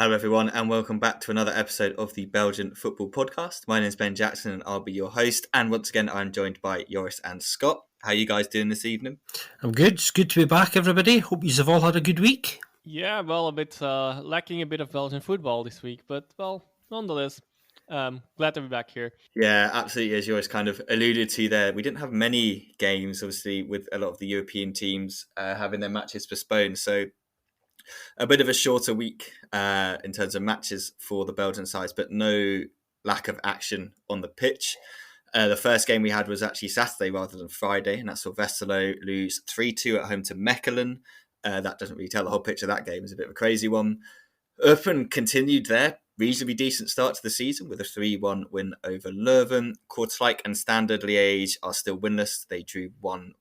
Hello everyone and welcome back to another episode of the Belgian Football Podcast. My name is Ben Jackson and I'll be your host, and once again I'm joined by Joris and Scott. How are you guys doing this evening? I'm good. It's good to be back, everybody. Hope you've all had a good week. Yeah, well, a bit lacking a bit of Belgian football this week, but nonetheless, glad to be back here. Yeah, absolutely. As Joris kind of alluded to there, we didn't have many games, obviously, with a lot of the European teams having their matches postponed. So a bit of a shorter week in terms of matches for the Belgian sides, but no lack of action on the pitch. The first game we had was actually Saturday rather than Friday, and that's saw Westerlo lose 3-2 at home to Mechelen. That doesn't really tell the whole picture of that game. It's a bit of a crazy one. Eupen continued their reasonably decent start to the season with a 3-1 win over Leuven. Kortrijk and Standard Liège are still winless. They drew 1-1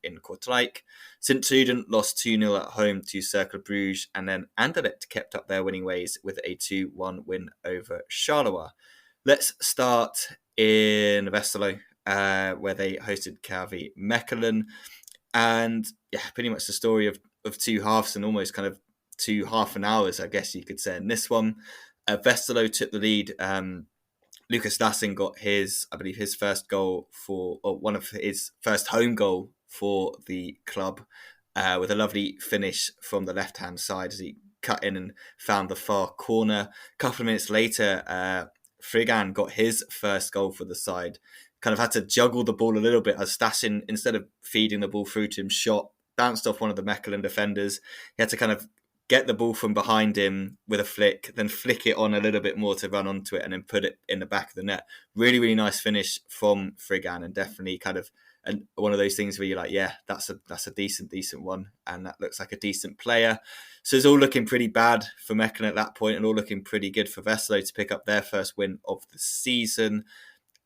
in Kortrijk. Sint-Truiden lost 2-0 at home to Cercle Bruges, and then Anderlecht kept up their winning ways with a 2-1 win over Charleroi. Let's start in Westerlo, where they hosted KV Mechelen. And yeah, pretty much the story of two halves and almost kind of 2 half an hours, I guess you could say, in this one. Westerlo took the lead. Lucas Lassing got his first goal one of his first home goal for the club with a lovely finish from the left-hand side as he cut in and found the far corner. A couple of minutes later, Frigan got his first goal for the side. Kind of had to juggle the ball a little bit as Stassin, instead of feeding the ball through to him, bounced off one of the Mechelen defenders. He had to kind of get the ball from behind him with a flick, then flick it on a little bit more to run onto it and then put it in the back of the net. Really, really nice finish from Frigan, and definitely kind of one of those things where you're like, yeah, that's a decent one, and that looks like a decent player. So it's all looking pretty bad for Mechelen at that point, and all looking pretty good for Westerlo to pick up their first win of the season.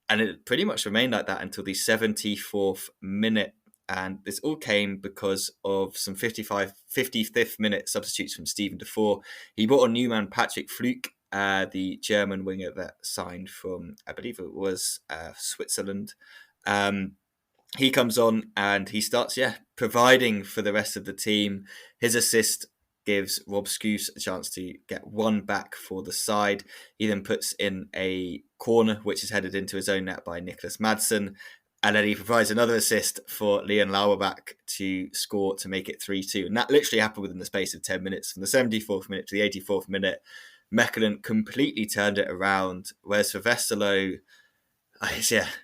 And it pretty much remained like that until the 74th minute. And this all came because of some 55th minute substitutes from Steven Defour. He brought on new man Patrick Pflücke, the German winger that signed from, I believe it was Switzerland. He comes on and he starts, providing for the rest of the team. His assist gives Rob Scouse a chance to get one back for the side. He then puts in a corner, which is headed into his own net by Nicholas Madsen. And then he provides another assist for Leon Lauerbach to score to make it 3-2. And that literally happened within the space of 10 minutes. From the 74th minute to the 84th minute, Mechelen completely turned it around. Whereas for Westerlo,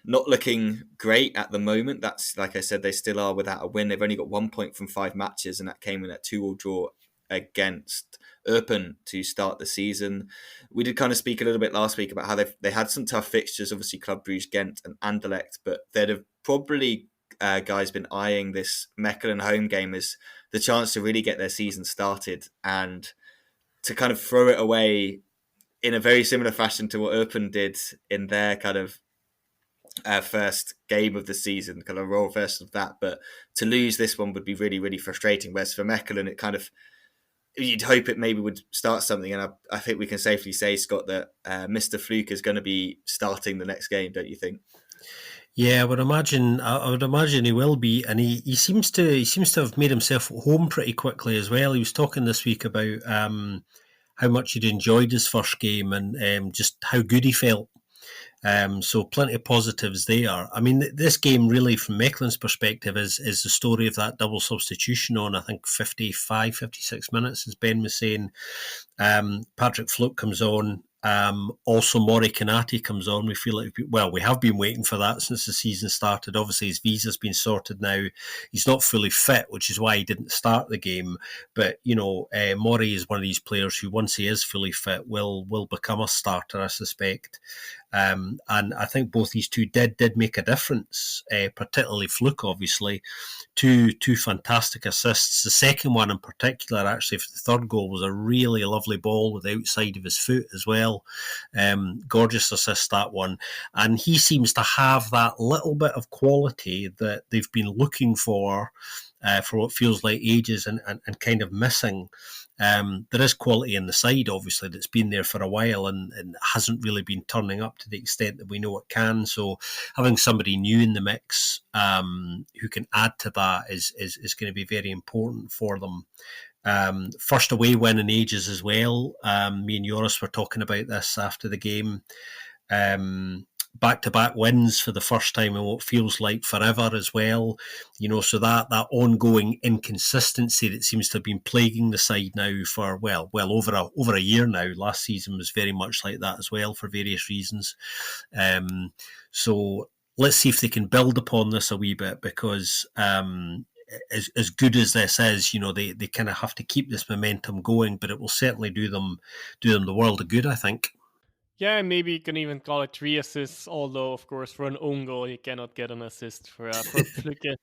not looking great at the moment. That's, like I said, they still are without a win. They've only got 1 point from 5 matches, and that came in a 2-2 draw against Eupen to start the season. We did kind of speak a little bit last week about how they had some tough fixtures, obviously Club Brugge, Ghent and Anderlecht, but they'd have probably guys been eyeing this Mechelen home game as the chance to really get their season started, and to kind of throw it away in a very similar fashion to what Eupen did in their kind of first game of the season, kind of role version of that. But to lose this one would be really, really frustrating. Whereas for Mechelen, it kind of, you'd hope it maybe would start something. And I think we can safely say, Scott, that Mr. Pflücke is going to be starting the next game, don't you think? Yeah, I would imagine he will be, and he seems to have made himself at home pretty quickly as well. He was talking this week about how much he'd enjoyed his first game and just how good he felt. So plenty of positives there. I mean, this game really, from Mechelen's perspective, is the story of that double substitution on, I think, 55, 56 minutes, as Ben was saying. Patrick Pflücke comes on. Also, Mori Kanati comes on. We feel like, we have been waiting for that since the season started. Obviously, his visa's been sorted now. He's not fully fit, which is why he didn't start the game. But, Mori is one of these players who, once he is fully fit, will become a starter, I suspect. And I think both these two did make a difference, particularly Pflücke, obviously. Two fantastic assists. The second one in particular, actually, for the third goal, was a really lovely ball with the outside of his foot as well. Gorgeous assist, that one. And he seems to have that little bit of quality that they've been looking for what feels like ages and kind of missing. There is quality in the side, obviously, that's been there for a while and hasn't really been turning up to the extent that we know it can. So having somebody new in the mix who can add to that is going to be very important for them. First away win in ages as well. Me and Joris were talking about this after the game. Back-to-back wins for the first time in what feels like forever as well. So that ongoing inconsistency that seems to have been plaguing the side now for over a year now. Last season was very much like that as well for various reasons. So let's see if they can build upon this a wee bit, because as good as this is, they kind of have to keep this momentum going, but it will certainly do them the world of good, I think. Yeah, maybe you can even call it 3 assists, although, of course, for an own goal, you cannot get an assist for Pflücke.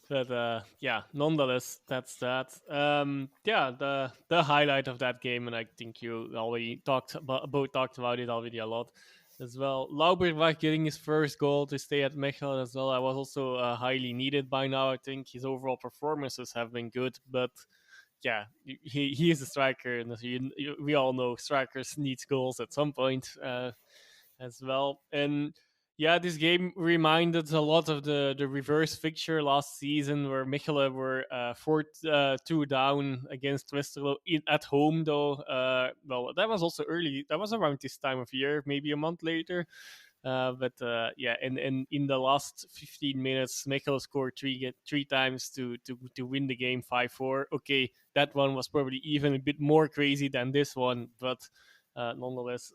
But nonetheless, that's that. The highlight of that game, and I think you already talked about it already a lot as well. Lauberbach getting his first goal to stay at Mechelen as well. I was also highly needed by now. I think his overall performances have been good, but yeah, he is a striker, and we all know strikers need goals at some point as well. And yeah, this game reminded a lot of the reverse fixture last season, where Mechelen were 4-2 down against Westerlo at home, though. That was also early. That was around this time of year, maybe a month later. And in the last 15 minutes, Mechelen scored three times to win the game 5-4. Okay, that one was probably even a bit more crazy than this one, but nonetheless,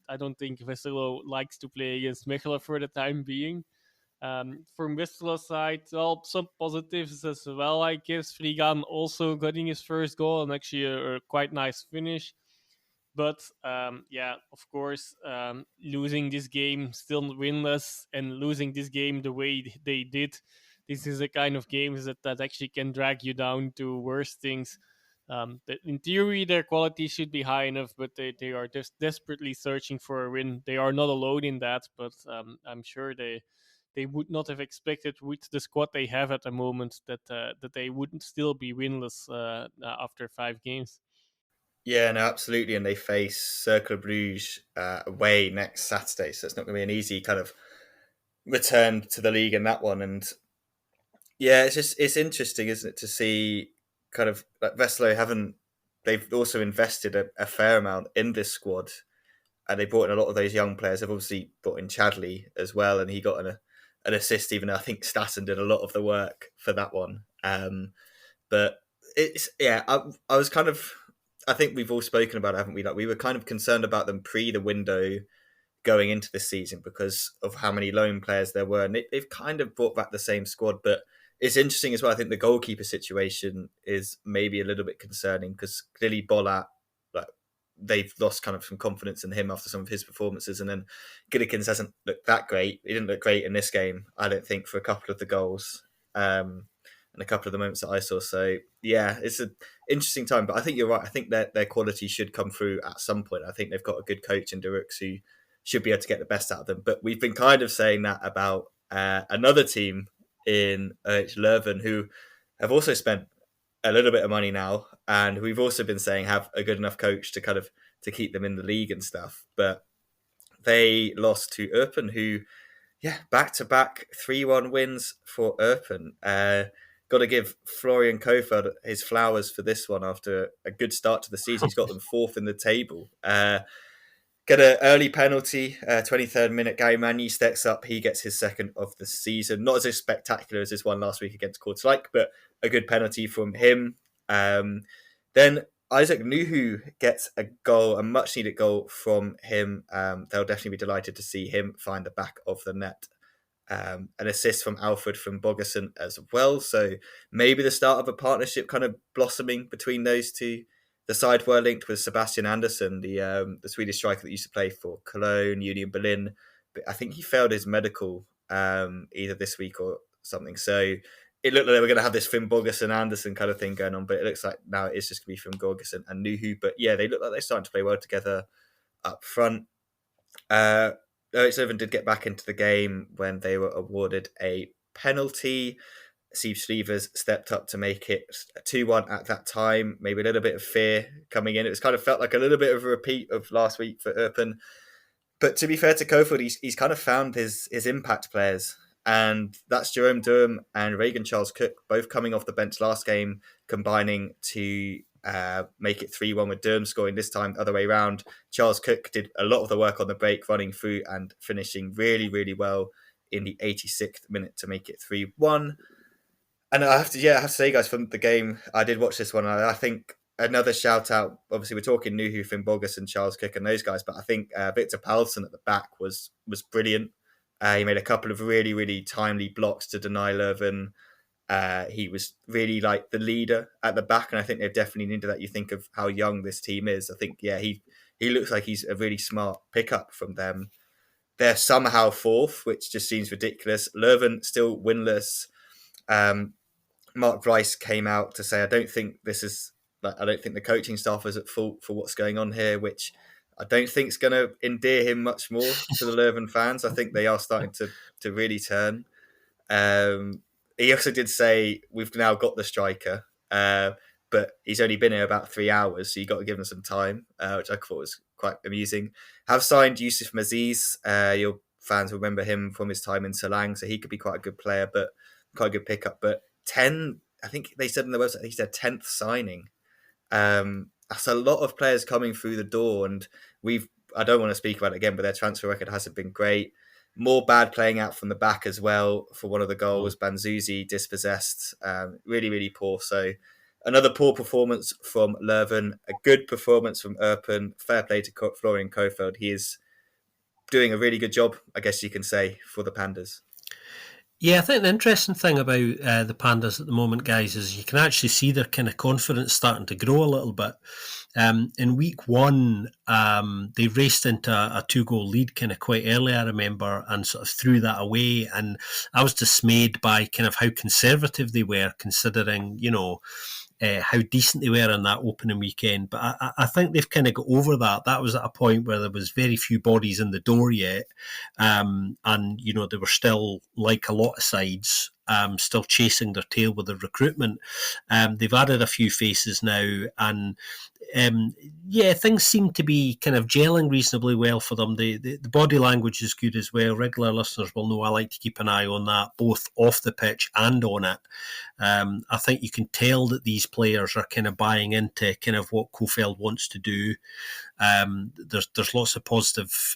I don't think Westerlo likes to play against Mechelen for the time being. From Westerlo's side, well, some positives as well, I guess. Frigan also getting his first goal, and actually a quite nice finish. But of course, losing this game still winless, and losing this game the way they did, this is a kind of games that actually can drag you down to worse things. In theory, their quality should be high enough, but they are just desperately searching for a win. They are not alone in that, but I'm sure they would not have expected, with the squad they have at the moment, that they wouldn't still be winless after 5 games. Yeah, no, absolutely. And they face Cercle Bruges away next Saturday. So it's not going to be an easy kind of return to the league in that one. And yeah, it's interesting, isn't it, to see kind of like they've also invested a fair amount in this squad. And they brought in a lot of those young players. They've obviously brought in Chadley as well. And he got an assist, even though I think Stassen did a lot of the work for that one. But I was kind of, I think we've all spoken about it, haven't we? Like, we were kind of concerned about them pre the window going into this season because of how many loan players there were, and they've kind of brought back the same squad. But it's interesting as well. I think the goalkeeper situation is maybe a little bit concerning, because clearly Bolat, like, they've lost kind of some confidence in him after some of his performances, and then Gillikins hasn't looked that great. He didn't look great in this game, I don't think, for a couple of the goals. And a couple of the moments that I saw. So yeah, it's an interesting time, but I think you're right. I think their quality should come through at some point. I think they've got a good coach in Dirks who should be able to get the best out of them. But we've been kind of saying that about another team in Leuven, who have also spent a little bit of money now, and we've also been saying have a good enough coach to kind of to keep them in the league and stuff. But they lost to Eupen, who, back-to-back 3-1 wins for Eupen. Got to give Florian Kofeld his flowers for this one after a good start to the season. He's got them 4th in the table. Get an early penalty, 23rd minute. Gary Magny steps up. He gets his 2nd of the season. Not as spectacular as his one last week against Kortrijk, but a good penalty from him. Then Isaac Nuhu gets a goal, a much-needed goal from him. They'll definitely be delighted to see him find the back of the net. An assist from Alfred from Bogerson as well. So maybe the start of a partnership kind of blossoming between those two. The side were linked with Sebastian Andersson, the Swedish striker that used to play for Cologne, Union Berlin. But I think he failed his medical either this week or something. So it looked like they were going to have this Finn Bogerson Anderson kind of thing going on, but it looks like now it is just going to be Finn Bogerson and Nuhu. But yeah, they look like they're starting to play well together up front. Leuven did get back into the game when they were awarded a penalty. Steve Schlevers stepped up to make it 2-1 at that time. Maybe a little bit of fear coming in. It was kind of felt like a little bit of a repeat of last week for Eupen. But to be fair to Kofeld, he's kind of found his impact players. And that's Jerome Durham and Reagan Charles Cook, both coming off the bench last game, combining to make it 3-1 with Durham scoring this time the other way around. Charles Cook did a lot of the work on the break, running through and finishing really, really well in the 86th minute to make it 3-1. And I have to say, guys, from the game, I did watch this one. I think another shout out. Obviously, we're talking Nuhu, Finn Bogus, and Charles Cook and those guys, but I think Victor Palsson at the back was brilliant. He made a couple of really, really timely blocks to deny Leuven. He was really like the leader at the back, and I think they definitely needed that. You think of how young this team is. I think, he looks like he's a really smart pickup from them. They're somehow fourth, which just seems ridiculous. Leuven still winless. Mark Bryce came out to say, I don't think the coaching staff is at fault for what's going on here, which I don't think is going to endear him much more to the Leuven fans. I think they are starting to really turn. He also did say, we've now got the striker, but he's only been here about 3 hours, so you've got to give him some time, which I thought was quite amusing. Have signed Yusuf Maziz. Your fans will remember him from his time in Selang, so he could be quite a good player, but quite a good pickup. But 10, I think they said on the website, he's their 10th signing. That's a lot of players coming through the door, and I don't want to speak about it again, but their transfer record hasn't been great. More bad playing out from the back as well for one of the goals. Banzuzi dispossessed, really, really poor. So another poor performance from Leuven, a good performance from Erpen. Fair play to Florian Kofeld. He is doing a really good job, I guess you can say, for the Pandas. Yeah, I think the interesting thing about the Pandas at the moment, guys, is you can actually see their kind of confidence starting to grow a little bit. In week one, they raced into a 2-goal lead kind of quite early, I remember, and sort of threw that away. And I was dismayed by kind of how conservative they were, considering, how decent they were in that opening weekend. But I think they've kind of got over that. That was at a point where there was very few bodies in the door yet. And, they were still, like a lot of sides, still chasing their tail with the recruitment. They've added a few faces now, and things seem to be kind of gelling reasonably well for them. The body language is good as well. Regular listeners will know I like to keep an eye on that, both off the pitch and on it. I think you can tell that these players are kind of buying into kind of what Kofeld wants to do. There's lots of positive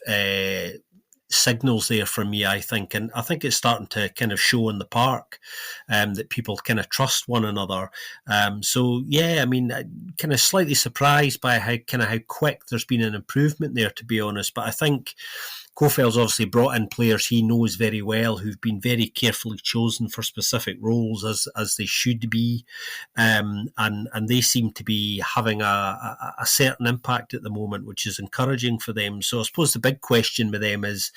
signals there from me, I think, and I think it's starting to kind of show in the park that people kind of trust one another. Kind of slightly surprised by how quick there's been an improvement there, to be honest. But I think Kofeld's obviously brought in players he knows very well, who've been very carefully chosen for specific roles, as they should be, and they seem to be having a certain impact at the moment, which is encouraging for them. So I suppose the big question with them is,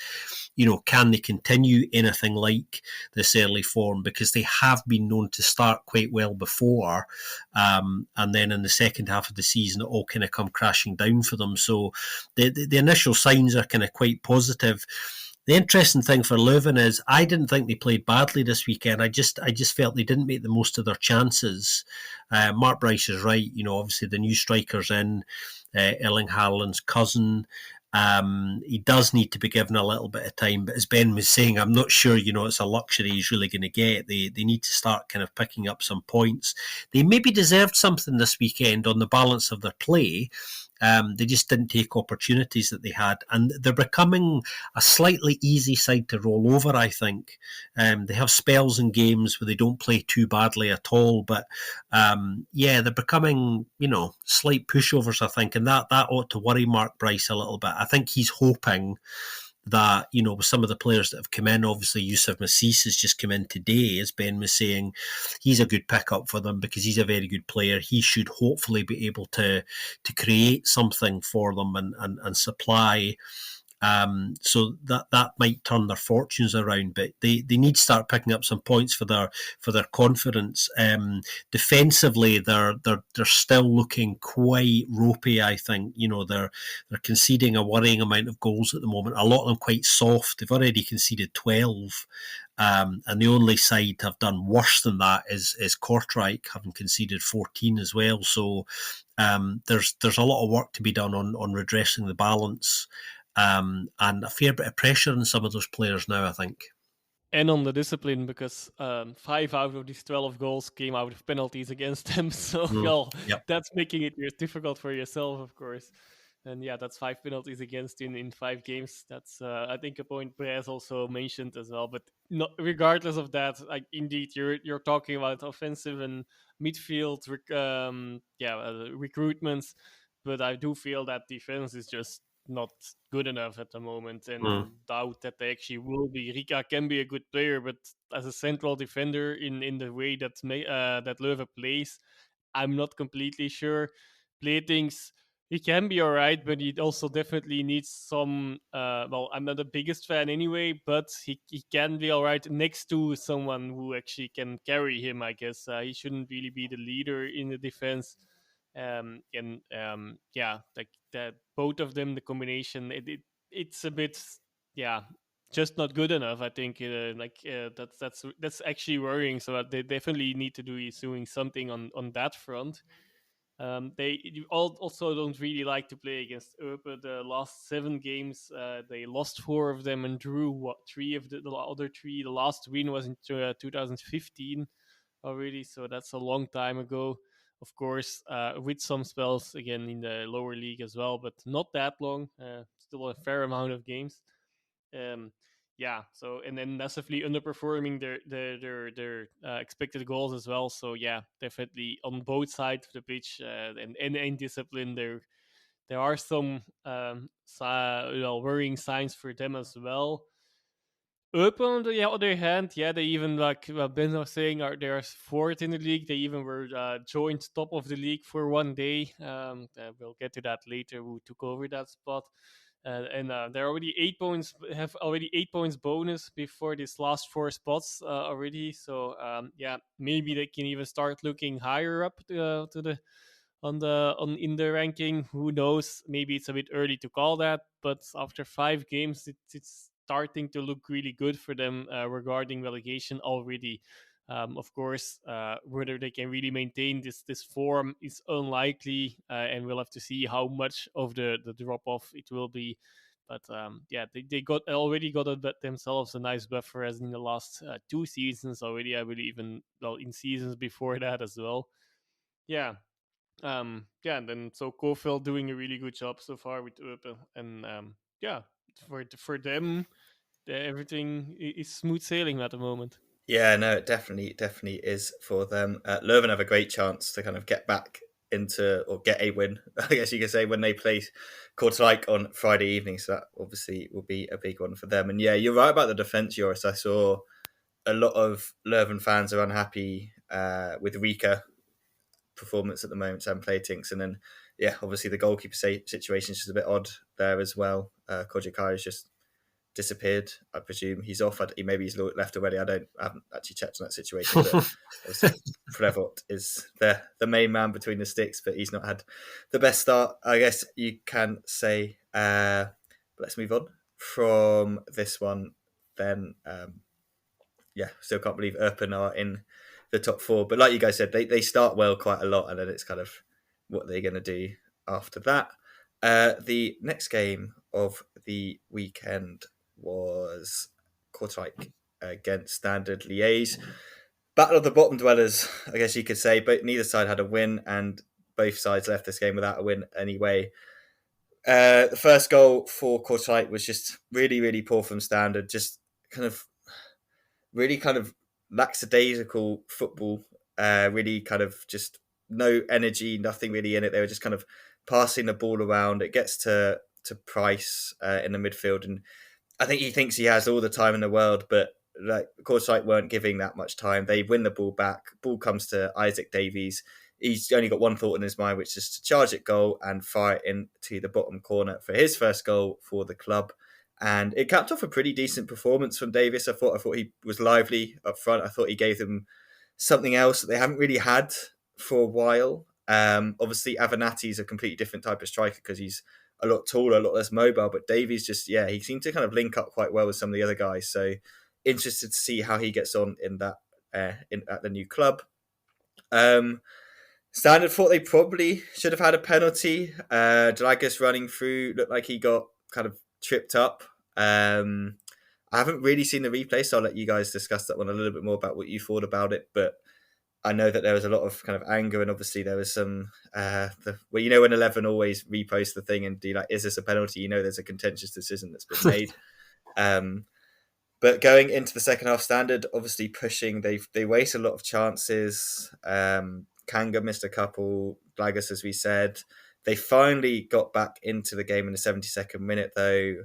can they continue anything like this early form? Because they have been known to start quite well before, and then in the second half of the season, it all kind of come crashing down for them. So the initial signs are kind of quite positive. The interesting thing for Leuven is I didn't think they played badly this weekend. I just felt they didn't make the most of their chances. Mark Bryce is right. Obviously the new striker's in, Erling Haaland's cousin. He does need to be given a little bit of time, but as Ben was saying, I'm not sure, it's a luxury he's really going to get. They need to start kind of picking up some points. They maybe deserved something this weekend on the balance of their play. They just didn't take opportunities that they had, and they're becoming a slightly easy side to roll over, I think. They have spells in games where they don't play too badly at all, but they're becoming, slight pushovers, I think, and that ought to worry Mark Bryce a little bit. I think he's hoping that, with some of the players that have come in, obviously Yusuf Maziz has just come in today, as Ben was saying. He's a good pickup for them because he's a very good player. He should hopefully be able to create something for them and supply. So that might turn their fortunes around, but they need to start picking up some points for their confidence. Defensively, they're still looking quite ropey. I think they're conceding a worrying amount of goals at the moment. A lot of them quite soft. They've already conceded 12. And the only side to have done worse than that is Kortrijk, having conceded 14 as well. So there's a lot of work to be done on redressing the balance. And a fair bit of pressure on some of those players now, I think. and on the discipline, because 5 out of these 12 goals came out of penalties against them. So, well, Yep. that's making it difficult for yourself, of course. And yeah, that's 5 penalties against in 5 games. That's, I think, a point Perez also mentioned as well. But not, regardless of that, like, indeed, you're talking about offensive and midfield, recruitments. But I do feel that defense is just not good enough at the moment, and doubt that they actually will be. Rika can be a good player, but as a central defender in the way that that Leuven plays, I'm not completely sure. Platings, he can be all right, but he also definitely needs some. Well, I'm not the biggest fan anyway, but he can be all right next to someone who actually can carry him. I guess he shouldn't really be the leader in the defense. Yeah, like that, both of them, the combination, it's a bit, yeah, just not good enough. I think that's actually worrying. So they definitely need to do is doing something on that front. They also don't really like to play against Eupen. The last 7 games, they lost 4 of them and drew 3 of the other 3. The last win was in 2015 already, so that's a long time ago. Of course, with some spells again in the lower league as well, but not that long. Still a fair amount of games. Um, yeah, so and then massively underperforming their expected goals as well. So yeah, definitely on both sides of the pitch, and in discipline, there are some worrying signs for them as well. Up on the other hand, yeah, they even, like Ben was saying, they're fourth in the league. They even were joined top of the league for one day. We'll get to that later. Who took over that spot? And they're already 8 points. Have already 8 points bonus before this last 4 spots already. So yeah, maybe they can even start looking higher up to the on in the ranking. Who knows? Maybe it's a bit early to call that, but after 5 games, it's starting to look really good for them regarding relegation already. Of course, whether they can really maintain this form is unlikely, and we'll have to see how much of the drop off it will be. But yeah, they already got themselves a nice buffer as in the last 2 seasons already, I believe, and well, in seasons before that as well. Yeah, yeah, and then so Kofeld doing a really good job so far with Eupen, and yeah, for them, everything is smooth sailing at the moment. Yeah, no, it definitely is for them. Leuven have a great chance to kind of get back into or get a win, I guess you could say, when they play Kortrijk on Friday evening. So that obviously will be a big one for them. And yeah, you're right about the defence, Joris. I saw a lot of Leuven fans are unhappy with Rika performance at the moment, Sam Platings, and then yeah, obviously the goalkeeper situation is just a bit odd there as well. Kojikai is just disappeared. I presume he's off. Maybe he's left already. I haven't actually checked on that situation, but obviously Prevot is the main man between the sticks, but he's not had the best start, I guess you can say. Let's move on from this one then. Yeah, still can't believe Eupen are in the top 4. But like you guys said, they start well quite a lot, and then it's kind of what they're going to do after that. The next game of the weekend was Kortrijk against Standard Liège. Battle of the bottom dwellers, I guess you could say, but neither side had a win, and both sides left this game without a win anyway. The first goal for Kortrijk was just really, really poor from Standard, just really kind of lackadaisical football, really kind of just no energy, nothing really in it. They were just kind of passing the ball around. It gets to Price in the midfield, and I think he thinks he has all the time in the world, but like Kortrijk weren't giving that much time. They win the ball back. Ball comes to Isaac Davies. He's only got one thought in his mind, which is to charge it goal and fire it into the bottom corner for his first goal for the club. And it capped off a pretty decent performance from Davis. I thought he was lively up front. I thought he gave them something else that they haven't really had for a while. Obviously, Avenatti is a completely different type of striker because he's a lot taller, a lot less mobile. But Davies he seemed to kind of link up quite well with some of the other guys. So interested to see how he gets on in that at the new club. Standard thought they probably should have had a penalty. Dragas running through looked like he got kind of tripped up. I haven't really seen the replay, so I'll let you guys discuss that one a little bit more about what you thought about it. But I know that there was a lot of kind of anger, and obviously there was some, when 11 always repost the thing and do like, is this a penalty? You know, there's a contentious decision that's been made. But going into the second half, Standard obviously pushing. They waste a lot of chances. Kanga missed a couple. Blagas, as we said. They finally got back into the game in the 72nd minute, though.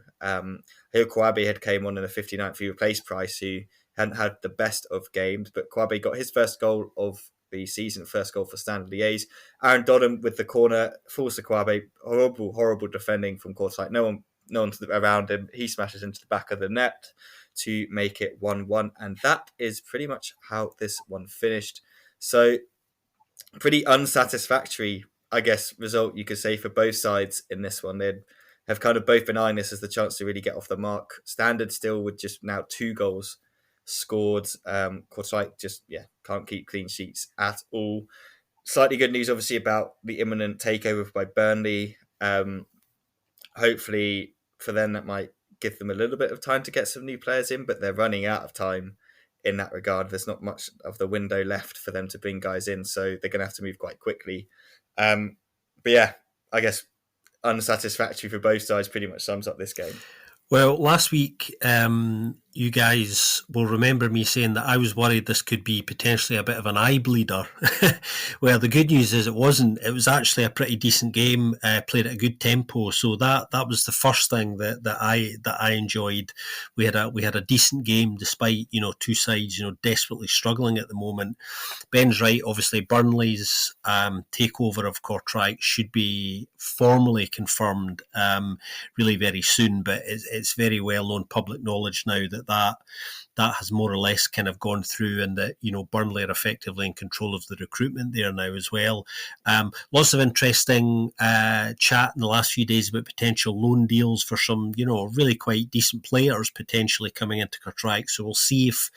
Kwabe had came on in the 59th. He replaced Price, who hadn't had the best of games, but Kwabe got his first goal of the season, first goal for Standard Liège. Aaron Dodham with the corner, falls to Kwabe. Horrible defending from Courtside. No one around him. He smashes into the back of the net to make it 1-1. And that is pretty much how this one finished. So pretty unsatisfactory, I guess, result you could say for both sides in this one. They'd have kind of both been eyeing this as the chance to really get off the mark. Standard still with just now 2 goals scored. Courtside just, can't keep clean sheets at all. Slightly good news, obviously, about the imminent takeover by Burnley. Hopefully for them, that might give them a little bit of time to get some new players in, but they're running out of time in that regard. There's not much of the window left for them to bring guys in, so they're going to have to move quite quickly. But yeah, I guess unsatisfactory for both sides pretty much sums up this game. Well, last week, you guys will remember me saying that I was worried this could be potentially a bit of an eye bleeder. Well, the good news is it wasn't. It was actually a pretty decent game, played at a good tempo. So that was the first thing that I enjoyed. We had a decent game despite two sides desperately struggling at the moment. Ben's right. Obviously, Burnley's takeover of Kortrijk should be formally confirmed really very soon, but it's very well known public knowledge now that has more or less kind of gone through, and that Burnley are effectively in control of the recruitment there now as well. Lots of interesting chat in the last few days about potential loan deals for some really quite decent players potentially coming into Kortrijk. So we'll see if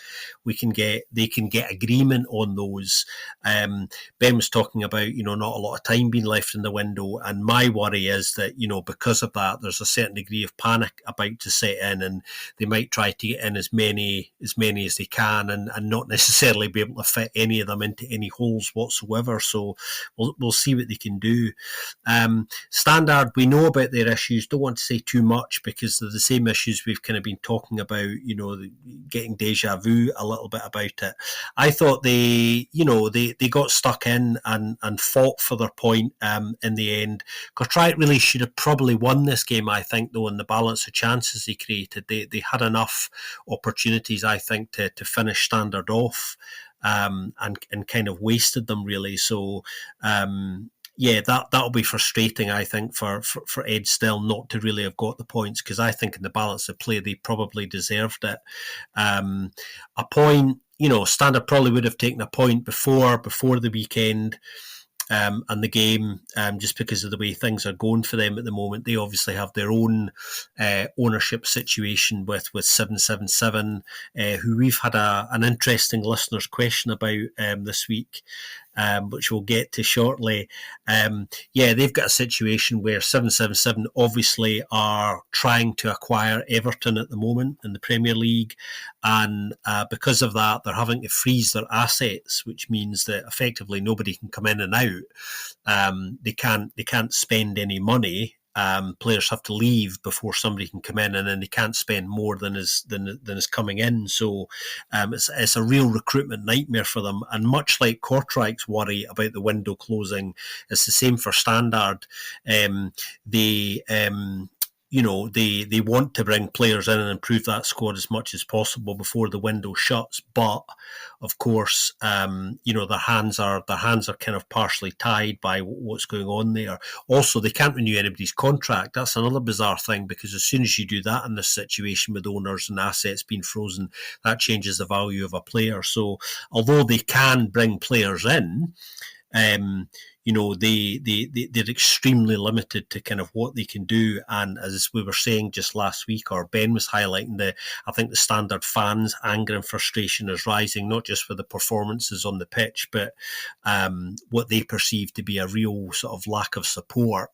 they can get agreement on those. Ben was talking about not a lot of time being left in the window, and my worry is that because of that there's a certain degree of panic about to set in, and they might try to get in as many as they can, and not necessarily be able to fit any of them into any holes whatsoever. So we'll see what they can do. Standard, we know about their issues. Don't want to say too much because they're the same issues we've kind of been talking about, getting deja vu a little bit about it. I thought they got stuck in and fought for their point in the end. Kortrijk really should have probably won this game, I think, though, in the balance of chances they created. They had enough opportunities, I think, to finish Standard off and kind of wasted them, really. So that'll be frustrating, I think, for Ed still not to really have got the points, because I think in the balance of play they probably deserved it. A point, Standard probably would have taken a point before the weekend. And the game, just because of the way things are going for them at the moment. They obviously have their own ownership situation with 777, who we've had an interesting listener's question about this week, which we'll get to shortly. They've got a situation where 777 obviously are trying to acquire Everton at the moment in the Premier League, and because of that they're having to freeze their assets, which means that effectively nobody can come in and out. They can't spend any money. Players have to leave before somebody can come in, and then they can't spend more than is coming in. So it's a real recruitment nightmare for them. And much like Kortrijk's worry about the window closing, it's the same for Standard. They want to bring players in and improve that squad as much as possible before the window shuts. But of course, their hands are kind of partially tied by what's going on there. Also, they can't renew anybody's contract. That's another bizarre thing, because as soon as you do that in this situation with owners and assets being frozen, that changes the value of a player. So although they can bring players in, they're extremely limited to kind of what they can do. And as we were saying just last week, or Ben was highlighting, I think the Standard fans' anger and frustration is rising, not just for the performances on the pitch, but what they perceive to be a real sort of lack of support.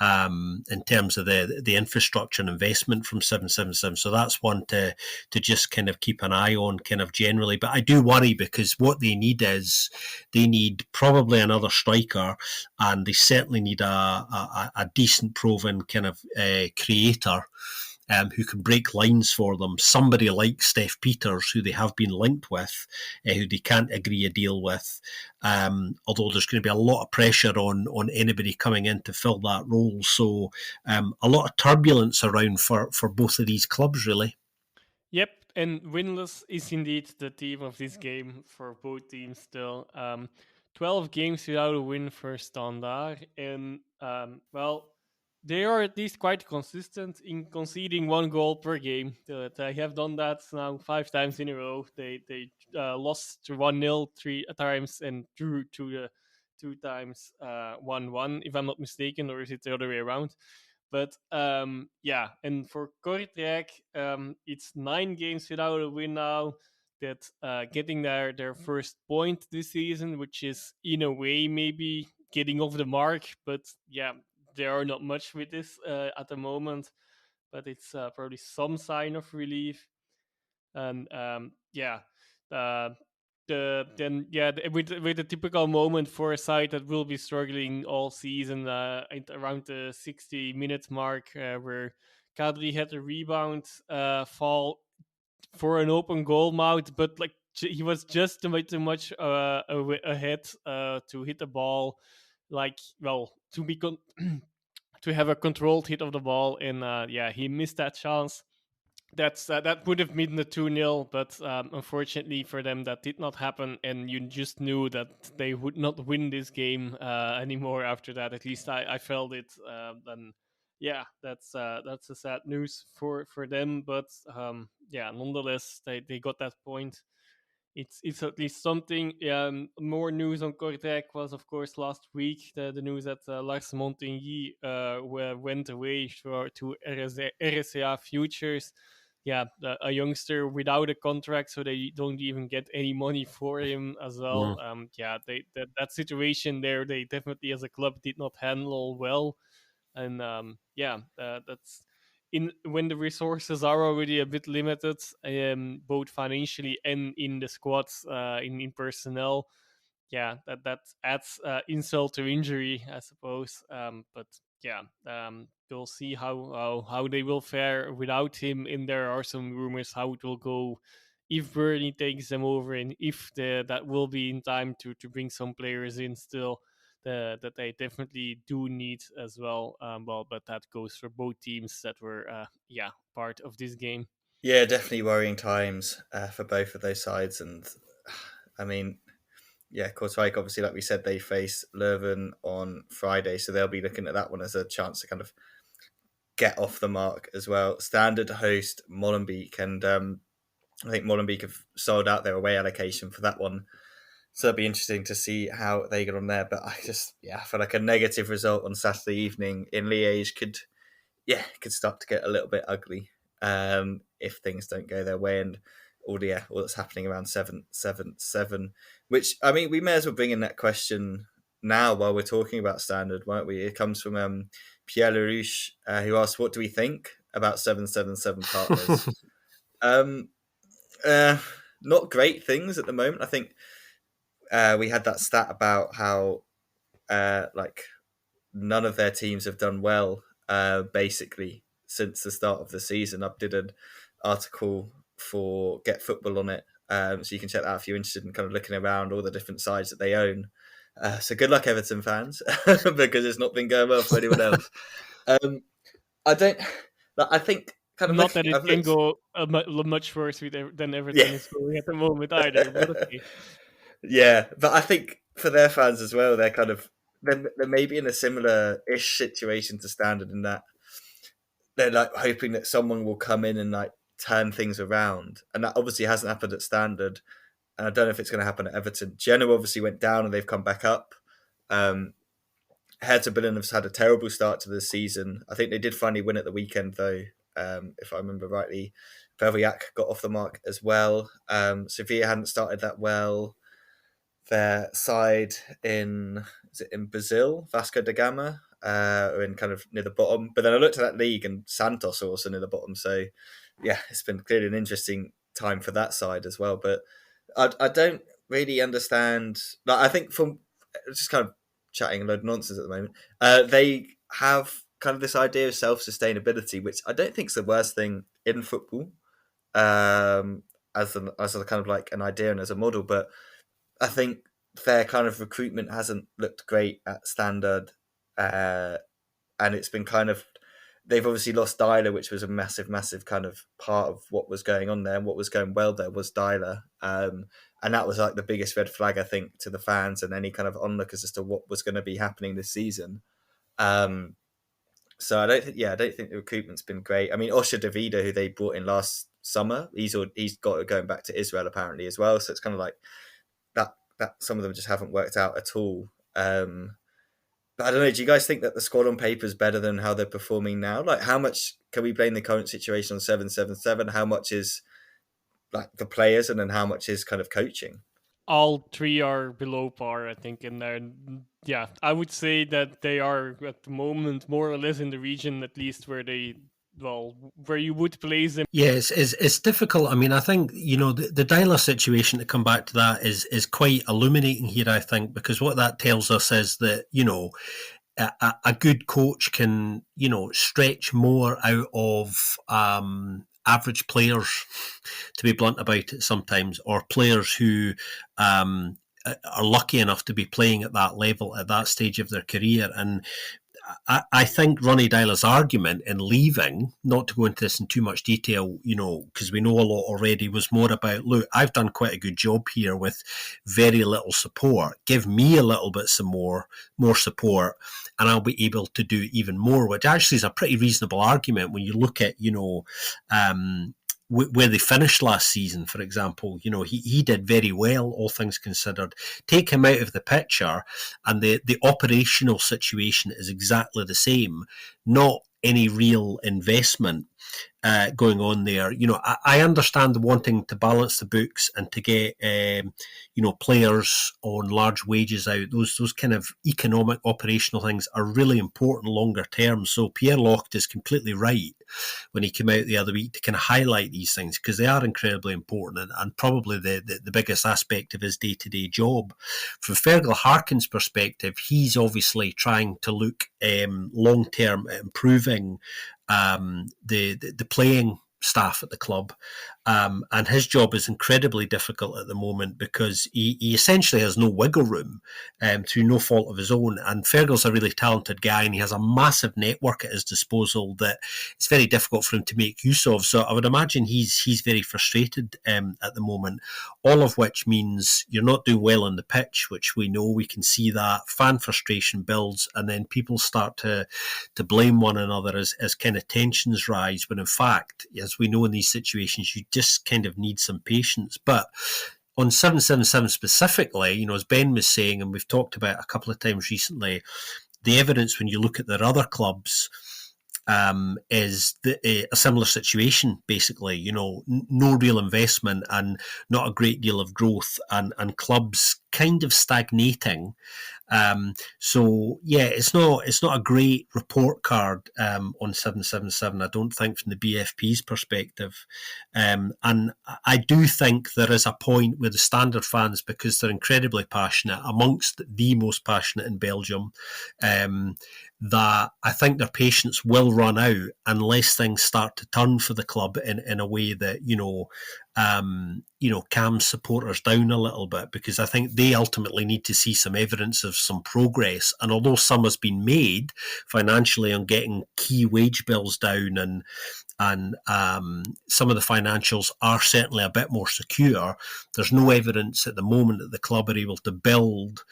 in terms of the infrastructure and investment from 777. So that's one to just kind of keep an eye on kind of generally. But I do worry because what they need is they need probably another striker, and they certainly need a decent proven kind of creator who can break lines for them. Somebody like Steph Peters, who they have been linked with, who they can't agree a deal with. Although there's going to be a lot of pressure on anybody coming in to fill that role. So a lot of turbulence around for both of these clubs, really. Yep, and winless is indeed the theme of this game for both teams still. 12 games without a win for Standard, and well, they are at least quite consistent in conceding 1 goal per game. They have done that now 5 times in a row. They lost to 1-0 3 times and drew to the 2 times 1-1, if I'm not mistaken, or is it the other way around? But yeah, and for Kortrijk, it's 9 games without a win now. That getting their first point this season, which is in a way maybe getting off the mark. But yeah, there are not much with this at the moment. But it's probably some sign of relief. And yeah, with the typical moment for a side that will be struggling all season, around the 60 minutes mark, where Kadri had a rebound fall for an open goal mouth, but like he was just too much ahead to hit the ball, like well to be to have a controlled hit of the ball, and yeah, he missed that chance. That would have been the 2-0, but unfortunately for them, that did not happen, and you just knew that they would not win this game anymore after that. At least I felt it. And yeah, that's a sad news for them, but yeah, nonetheless, they got that point. It's at least something. More news on Kortrijk was, of course, last week. The news that Lars Montigny went away to RSA Futures. Yeah, a youngster without a contract, so they don't even get any money for him as well. Yeah, that situation there, they definitely as a club did not handle well, and yeah, that's in when the resources are already a bit limited, both financially and in the squads, in personnel. Yeah, that adds insult to injury, I suppose. But yeah, we'll see how they will fare without him. And there are some rumors how it will go if Bernie takes them over, and if that will be in time to bring some players in still. That they definitely do need as well. Well, but that goes for both teams that were, yeah, part of this game. Yeah, definitely worrying times for both of those sides. And I mean, yeah, Kortrijk, obviously, like we said, they face Leuven on Friday, so they'll be looking at that one as a chance to kind of get off the mark as well. Standard host Molenbeek, and I think Molenbeek have sold out their away allocation for that one. So it'll be interesting to see how they get on there. But I feel like a negative result on Saturday evening in Liège could start to get a little bit ugly if things don't go their way. And all that's happening around 777, which, I mean, we may as well bring in that question now while we're talking about Standard, won't we? It comes from Pierre Lerouche, who asked, what do we think about 777 partners? Not great things at the moment. I think we had that stat about how like none of their teams have done well basically since the start of the season. I did an article for Get Football on it, so you can check that out if you're interested in kind of looking around all the different sides that they own. So good luck, Everton fans, because it's not been going well for anyone else. I think kind of not that it can go much worse than Everton is going at the moment either. But okay. Yeah, but I think for their fans as well, they're kind of they're maybe in a similar-ish situation to Standard in that they're like hoping that someone will come in and like turn things around, and that obviously hasn't happened at Standard, and I don't know if it's going to happen at Everton. Genoa obviously went down and they've come back up. Hertha Berlin have had a terrible start to the season. I think they did finally win at the weekend though, if I remember rightly. Perviac got off the mark as well. Sevilla hadn't started that well. Their side in Brazil, Vasco da Gama, are in kind of near the bottom. But then I looked at that league and Santos are also near the bottom. So yeah, it's been clearly an interesting time for that side as well. But I don't really understand. Like, I think from just kind of chatting a load of nonsense at the moment, they have kind of this idea of self-sustainability, which I don't think is the worst thing in football, as a kind of like an idea and as a model. But I think their kind of recruitment hasn't looked great at Standard, and it's been kind of, they've obviously lost Dyler, which was a massive kind of part of what was going on there, and what was going well there was Dyler, and that was like the biggest red flag, I think, to the fans and any kind of onlookers as to what was going to be happening this season. So I don't think the recruitment's been great. I mean, Osher Davida, who they brought in last summer, he's got going back to Israel apparently as well. So it's kind of like that some of them just haven't worked out at all. But I don't know. Do you guys think that the squad on paper is better than how they're performing now? Like, how much can we blame the current situation on 777? How much is like the players, and then how much is kind of coaching? All three are below par, I think, in there. Yeah, I would say that they are at the moment more or less in the region, at least where you would place them. Yeah, it's difficult. I mean, I think, the Dyler situation, to come back to that, is quite illuminating here, I think, because what that tells us is that, a good coach can, stretch more out of average players, to be blunt about it sometimes, or players who are lucky enough to be playing at that level at that stage of their career. And I think Ronnie Dyler's argument in leaving, not to go into this in too much detail, because we know a lot already, was more about, look, I've done quite a good job here with very little support. Give me a little bit some more support, and I'll be able to do even more, which actually is a pretty reasonable argument when you look at, where they finished last season, for example. He did very well, all things considered. Take him out of the picture, and the operational situation is exactly the same. Not any real investment going on there. I understand the wanting to balance the books and to get players on large wages out. Those kind of economic operational things are really important longer term. So Pierre Locht is completely right when he came out the other week to kind of highlight these things, because they are incredibly important and probably the biggest aspect of his day-to-day job. From Fergal Harkin's perspective, he's obviously trying to look long-term at improving the playing staff at the club, and his job is incredibly difficult at the moment because he essentially has no wiggle room through no fault of his own. And Fergal's a really talented guy, and he has a massive network at his disposal that it's very difficult for him to make use of. So I would imagine he's very frustrated at the moment, all of which means you're not doing well on the pitch, which we know. We can see that fan frustration builds, and then people start to blame one another as kind of tensions rise, when in fact, as we know in these situations, you just kind of need some patience. But on 777 specifically, as Ben was saying, and we've talked about a couple of times recently, the evidence when you look at their other clubs is a similar situation, basically. No real investment and not a great deal of growth, and clubs kind of stagnating. So yeah, it's not a great report card on 777, I don't think, from the BFP's perspective. And I do think there is a point where the Standard fans, because they're incredibly passionate, amongst the most passionate in Belgium, that I think their patience will run out unless things start to turn for the club in a way that calms supporters down a little bit, because I think they ultimately need to see some evidence of some progress. And although some has been made financially on getting key wage bills down, and some of the financials are certainly a bit more secure, there's no evidence at the moment that the club are able to build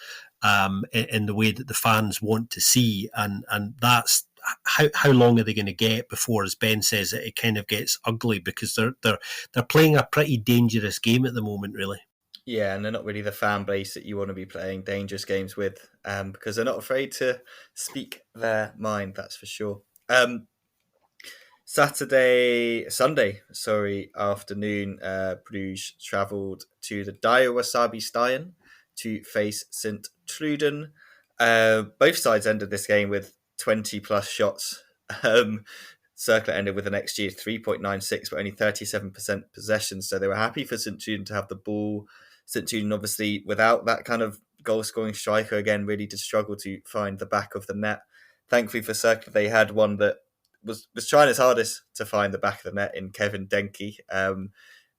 in the way that the fans want to see, and that's how long are they going to get before, as Ben says, it kind of gets ugly, because they're playing a pretty dangerous game at the moment, really. Yeah, and they're not really the fan base that you want to be playing dangerous games with, because they're not afraid to speak their mind, that's for sure. Sunday afternoon, Bruges travelled to the Dire Wasabi Stein to face St. Truden. Both sides ended this game with 20 plus shots. Circle ended with an XG of 3.96, but only 37% possession. So they were happy for St. Truden to have the ball. St. Truden, obviously, without that kind of goal-scoring striker, again, really did struggle to find the back of the net. Thankfully for Circle, they had one that was trying his hardest to find the back of the net in Kevin Denke.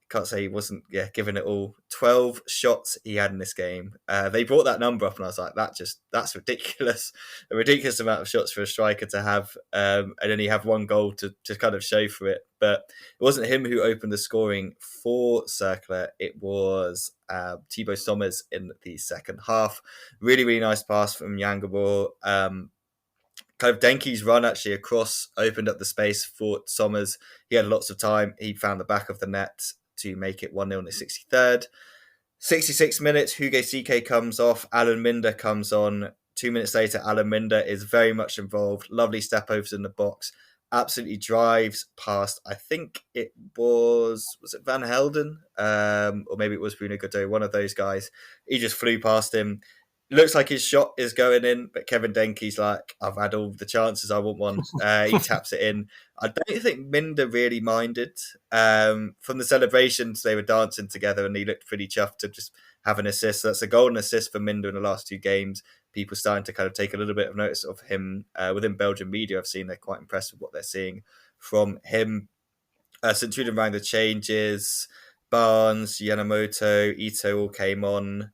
Can't say he wasn't giving it all. 12 shots he had in this game. They brought that number up and I was like, that's ridiculous. A ridiculous amount of shots for a striker to have, and only have one goal to kind of show for it. But it wasn't him who opened the scoring for Cercle. It was Thibaut Sommers in the second half. Really, really nice pass from Yangabor. Kind of Denke's run actually across opened up the space for Sommers. He had lots of time. He found the back of the net to make it 1-0 in the 63rd. 66 minutes, Hugo CK comes off. Alan Minder comes on. 2 minutes later, Alan Minder is very much involved. Lovely step overs in the box. Absolutely drives past, I think it was it Van Helden? Or maybe it was Bruno Godot, one of those guys. He just flew past him. Looks like his shot is going in, but Kevin Denke's like, I've had all the chances, I want one. He taps it in. I don't think Minder really minded. From the celebrations, they were dancing together and he looked pretty chuffed to just have an assist. So that's a golden assist for Minder in the last 2 games. People starting to kind of take a little bit of notice of him. Within Belgian media, I've seen they're quite impressed with what they're seeing from him. St. Truden rang the changes. Barnes, Yanamoto, Ito all came on.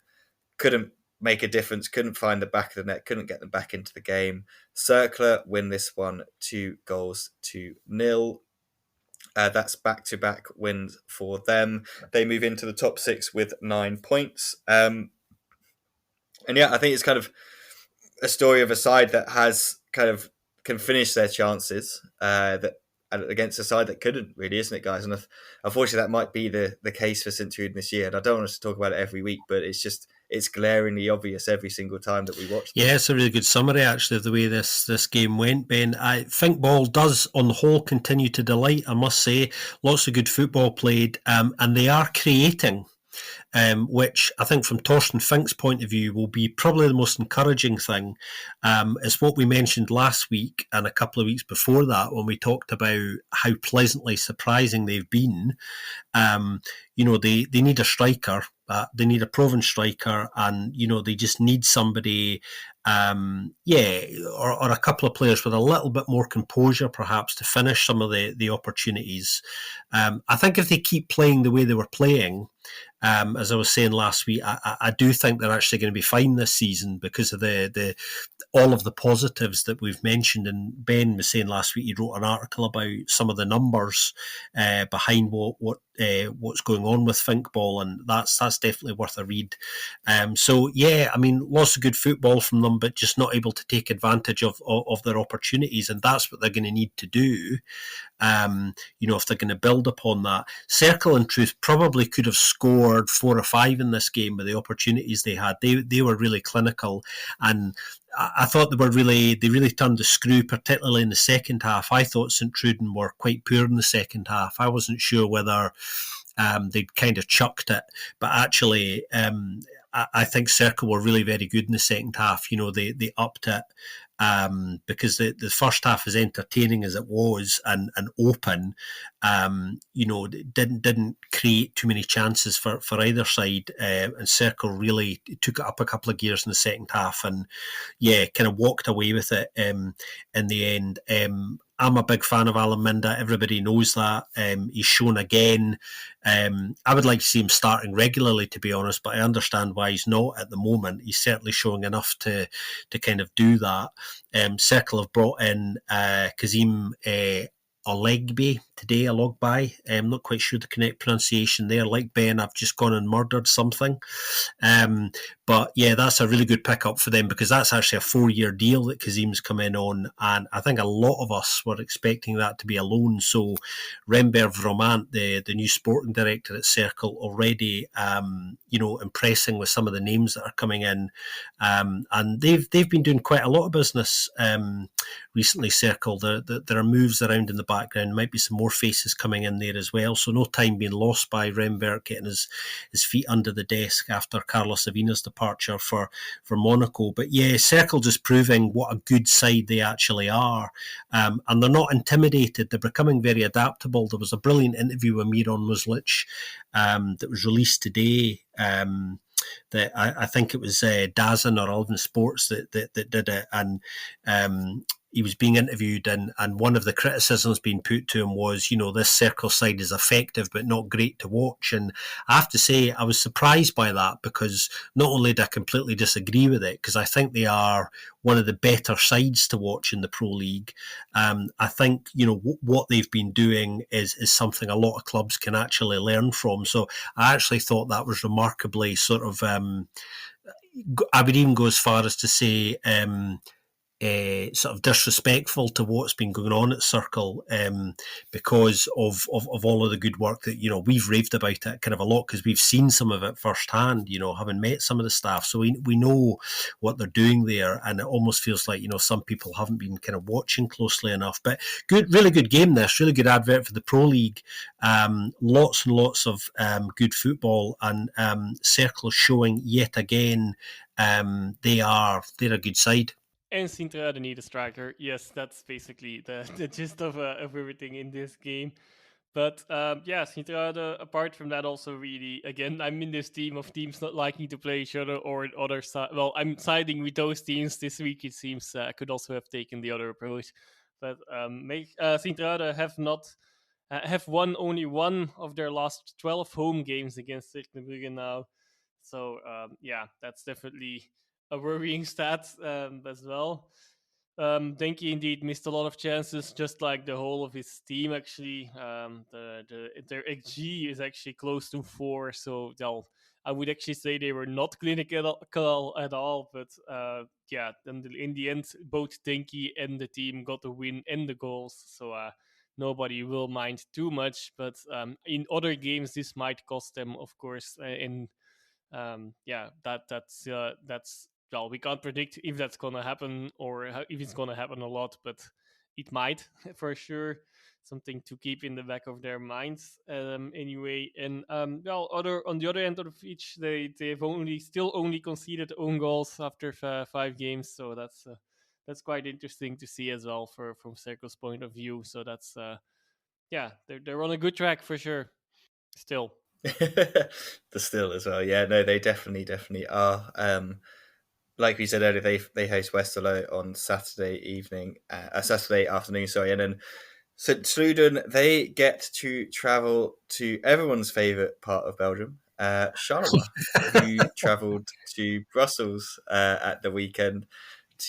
Couldn't make a difference, couldn't find the back of the net, couldn't get them back into the game. Cercle win this one 2-0. That's back-to-back wins for them. They move into the top 6 with 9 points. And yeah, I think it's kind of a story of a side that has kind of can finish their chances that against a side that couldn't, really, isn't it, guys? And unfortunately, that might be the case for St. Truden this year. And I don't want us to talk about it every week, but it's glaringly obvious every single time that we watch them. Yeah, it's a really good summary, actually, of the way this game went, Ben. I think ball does, on the whole, continue to delight, I must say. Lots of good football played, and they are creating, which I think from Torsten Fink's point of view will be probably the most encouraging thing. It's what we mentioned last week and a couple of weeks before that when we talked about how pleasantly surprising they've been. They need a striker. They need a proven striker, and they just need somebody, or a couple of players with a little bit more composure, perhaps, to finish some of the opportunities. I think if they keep playing the way they were playing, as I was saying last week, I do think they're actually going to be fine this season because of the all of the positives that we've mentioned. And Ben was saying last week he wrote an article about some of the numbers behind what's going on with Finkball, and that's definitely worth a read. Lots of good football from them, but just not able to take advantage of their opportunities, and that's what they're going to need to do. If they're going to build upon that. Cercle, in truth, probably could have scored 4 or 5 in this game with the opportunities they had. They were really clinical, and I thought they really turned the screw, particularly in the second half. I thought St. Truden were quite poor in the second half. I wasn't sure whether they'd kind of chucked it, but actually I think Cercle were really very good in the second half. They upped it. Because the first half, as entertaining as it was and open, didn't create too many chances for either side, and Cercle really took it up a couple of gears in the second half, and kind of walked away with it in the end. I'm a big fan of Alan Minder. Everybody knows that. He's shown again. I would like to see him starting regularly, to be honest, but I understand why he's not at the moment. He's certainly showing enough to kind of do that. Cercle have brought in Kazim Ologby today, Ologby. I'm not quite sure the correct pronunciation there. Like Ben, I've just gone and murdered something. But yeah, that's a really good pickup for them because that's actually a 4-year deal that Kazim's come in on, and I think a lot of us were expecting that to be a loan. So Rembert Vromant, the new sporting director at Cercle, already impressing with some of the names that are coming in, and they've been doing quite a lot of business recently. Cercle, there are moves around in the background. Might be some more faces coming in there as well. So no time being lost by Rembert getting his feet under the desk after Carlos Avina's departure. departure for Monaco. But yeah, Cercle just proving what a good side they actually are. And they're not intimidated. They're becoming very adaptable. There was a brilliant interview with Miron Muslic that was released today. That I think it was Dazn or Eleven Sports that did it, and he was being interviewed, and one of the criticisms being put to him was, this Cercle side is effective but not great to watch. And I have to say, I was surprised by that, because not only do I completely disagree with it, because I think they are one of the better sides to watch in the Pro League. I think, what they've been doing is something a lot of clubs can actually learn from. So I actually thought that was remarkably sort of, I would even go as far as to say, sort of disrespectful to what's been going on at Cercle, because of all of the good work that we've raved about it kind of a lot, because we've seen some of it firsthand, having met some of the staff, so we know what they're doing there, and it almost feels like some people haven't been kind of watching closely enough. But really good game, this really good advert for the Pro League. Lots and lots of good football, and Cercle showing yet again they're a good side. And Sint-Truiden need a striker. Yes, that's basically the gist of everything in this game. But yeah, Sint-Truiden, apart from that, also really, again, I'm in this team of teams not liking to play each other, or other side. Well, I'm siding with those teams this week, it seems. I could also have taken the other approach. But Sint-Truiden have won only one of their last 12 home games against Cercle Brugge now. So yeah, that's definitely a worrying stat as well. Denki indeed missed a lot of chances, just like the whole of his team. Actually, their XG is actually close to 4. So I would actually say they were not clinical at all. But yeah, then in the end, both Denki and the team got the win and the goals. So nobody will mind too much. But in other games, this might cost them, of course. Yeah, that's well, we can't predict if that's gonna happen, or if it's gonna happen a lot, but it might for sure. Something to keep in the back of their minds, anyway. And well, on the other end of each, they've still only conceded own goals after 5 games, so that's quite interesting to see as well from Cercle's point of view. So that's yeah, they're on a good track for sure. Still. The still as well, yeah. No, they definitely are. Like we said earlier, they host Westerlo on Saturday afternoon. Sorry, and then Sint-Truiden, they get to travel to everyone's favourite part of Belgium, Charleroi, who travelled to Brussels at the weekend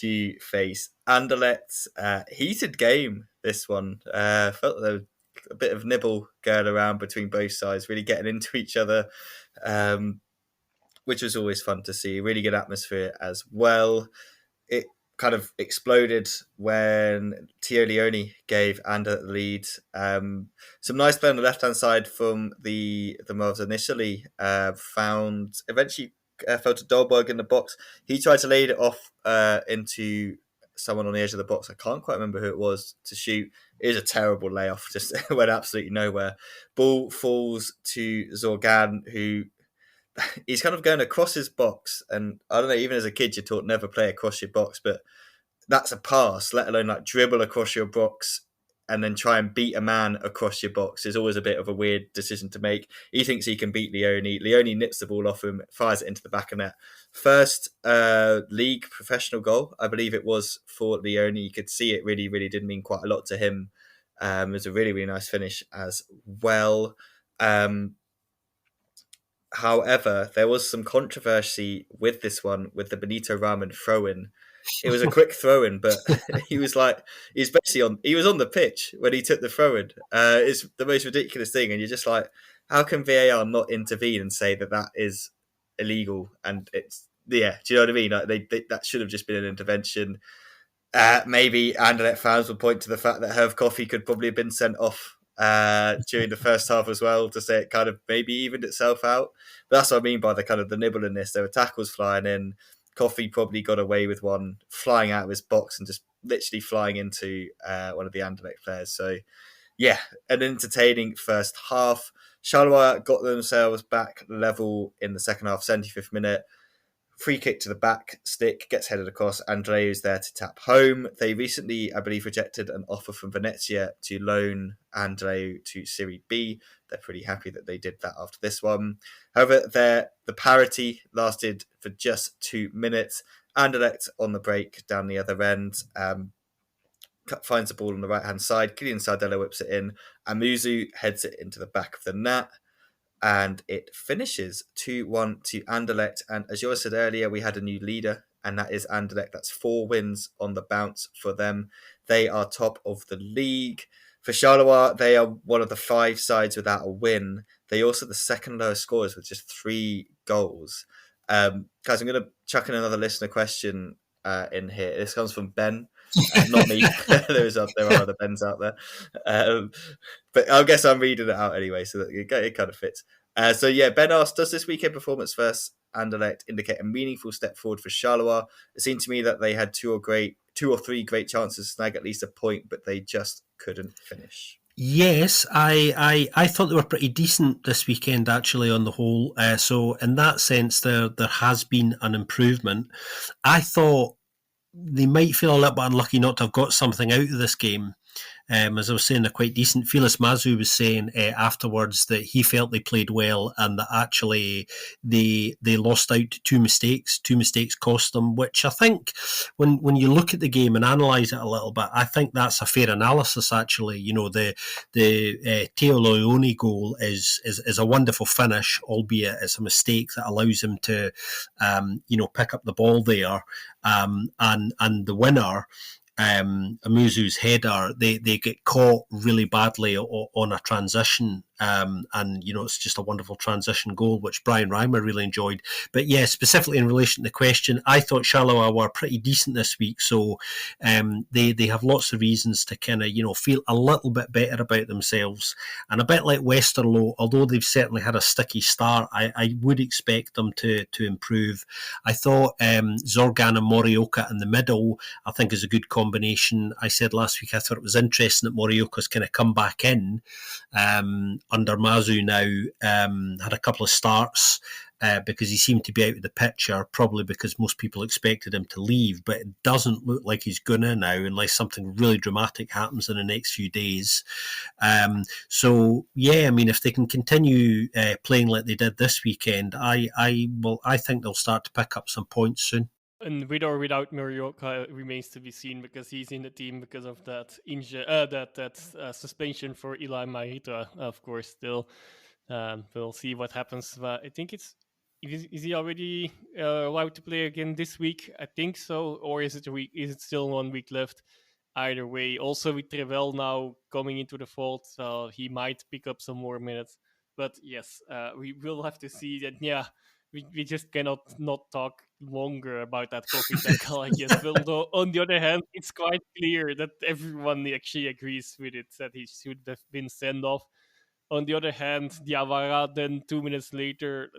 to face Anderlecht. Heated game, this one. Felt there was a bit of nibble going around between both sides, really getting into each other, which was always fun to see. Really good atmosphere as well. It kind of exploded when Theo Leone gave Anderlecht the lead. Some nice play on the left-hand side from the Mavs initially. Eventually fell to Dolberg in the box. He tried to lay it off into someone on the edge of the box. I can't quite remember who it was to shoot. It was a terrible layoff, just went absolutely nowhere. Ball falls to Zorgan, who he's kind of going across his box. And I don't know, even as a kid, you're taught never play across your box, but that's a pass, let alone like dribble across your box and then try and beat a man across your box is always a bit of a weird decision to make. He thinks he can beat Leone. Leone nips the ball off him, fires it into the back of net. First league professional goal, I believe it was for Leone. You could see it really, really did mean quite a lot to him. It was a really, really nice finish as well. However, there was some controversy with this one, with the Benito Raman throw-in. It was a quick throw-in, but he was on the pitch when he took the throw-in. It's the most ridiculous thing, and you're just like, how can VAR not intervene and say that is illegal? And it's, yeah, do you know what I mean? Like that should have just been an intervention. Maybe Anderlecht fans would point to the fact that Herve Coffey could probably have been sent off during the first half as well, to say it kind of maybe evened itself out. But that's what I mean by the kind of the nibble in this. There were tackles flying in. Coffey probably got away with one flying out of his box and just literally flying into one of the Anderlecht players. So yeah, an entertaining first half. Charleroi got themselves back level in the second half, 75th minute. Free kick to the back stick, gets headed across. Andreu is there to tap home. They recently, I believe, rejected an offer from Venezia to loan Andreu to Serie B. They're pretty happy that they did that after this one. However, the parity lasted for just 2 minutes. Anderlecht on the break down the other end. Finds the ball on the right-hand side. Kylian Sardella whips it in. Amuzu heads it into the back of the net. And it finishes 2-1 to Anderlecht. And as Joris said earlier, we had a new leader, and that is Anderlecht. That's 4 wins on the bounce for them. They are top of the league. For Charleroi, they are one of the 5 sides without a win. They also the second lowest scorers with just 3 goals. Guys, I'm going to chuck in another listener question in here. This comes from Ben. Not me. there are other Bens out there. But I guess I'm reading it out anyway, so that it kind of fits. Ben asked, does this weekend performance versus Anderlecht indicate a meaningful step forward for Charleroi? It seemed to me that they had 2 or 3 great chances to snag at least a point, but they just couldn't finish. Yes, I thought they were pretty decent this weekend, actually, on the whole. So in that sense, there has been an improvement. I thought they might feel a little bit unlucky not to have got something out of this game. As I was saying, they're quite decent. Felix Mazu was saying afterwards that he felt they played well and that actually they lost out to 2 mistakes. 2 mistakes cost them, which I think when you look at the game and analyse it a little bit, I think that's a fair analysis, actually. You know, the Teo Leone goal is a wonderful finish, albeit it's a mistake that allows him to, pick up the ball there. And the winner, Amuzu's header, they get caught really badly on a transition. It's just a wonderful transition goal, which Brian Reimer really enjoyed. But yeah, specifically in relation to the question, I thought Charleroi were pretty decent this week. So they have lots of reasons to kind of, feel a little bit better about themselves. And a bit like Westerlo, although they've certainly had a sticky start, I would expect them to improve. I thought Zorgan and Morioka in the middle, I think, is a good combination. I said last week I thought it was interesting that Morioka's kind of come back in under Mazu now, had a couple of starts because he seemed to be out of the picture, probably because most people expected him to leave, but it doesn't look like he's gonna now unless something really dramatic happens in the next few days. If they can continue playing like they did this weekend, I think they'll start to pick up some points soon. And with or without Morioka remains to be seen because he's in the team because of that suspension for Eli Mahita, of course. Still, we'll see what happens. But I think is he already allowed to play again this week? I think so. Or is it a week? Is it still 1 week left? Either way, also with Trevel now coming into the fold, so he might pick up some more minutes. But yes, we will have to see that. Yeah. We just cannot not talk longer about that coffee tackle, I guess. Although, on the other hand, it's quite clear that everyone actually agrees with it, that he should have been sent off. On the other hand, Diawara then 2 minutes later,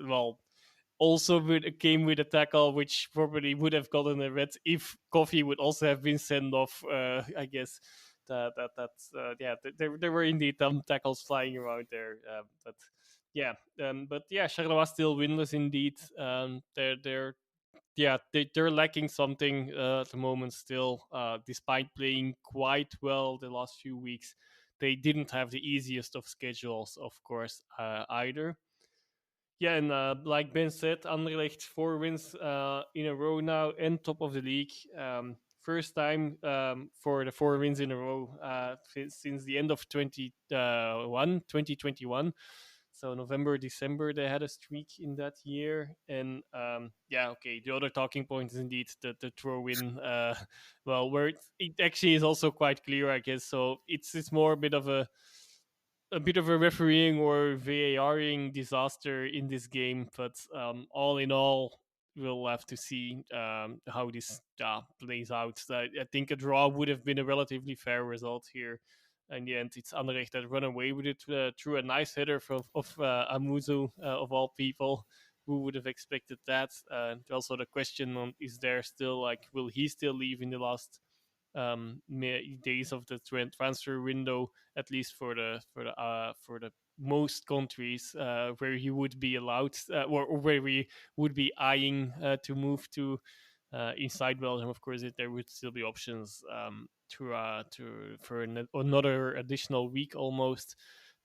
also came with a tackle which probably would have gotten a red if Coffee would also have been sent off. I guess there were indeed some tackles flying around there, Charleroi still winless indeed. They're lacking something at the moment still, despite playing quite well the last few weeks. They didn't have the easiest of schedules, of course, either. Yeah, and like Ben said, Anderlecht 4 wins in a row now and top of the league. First time for the 4 wins in a row since the end of 2021. So November, December, they had a streak in that year. And the other talking point is indeed the throw-in. Where it actually is also quite clear, I guess. So it's more a bit of a refereeing or VARing disaster in this game, but all in all, we'll have to see how this plays out. I think a draw would have been a relatively fair result here. In the end, it's Anderlecht that run away with it through a nice header of Amuzu, of all people. Who would have expected that? Also, the question on is there still will he still leave in the last days of the transfer window, at least for the most countries where he would be allowed, or where we would be eyeing to move to inside Belgium. Of course, there would still be options for another additional week almost.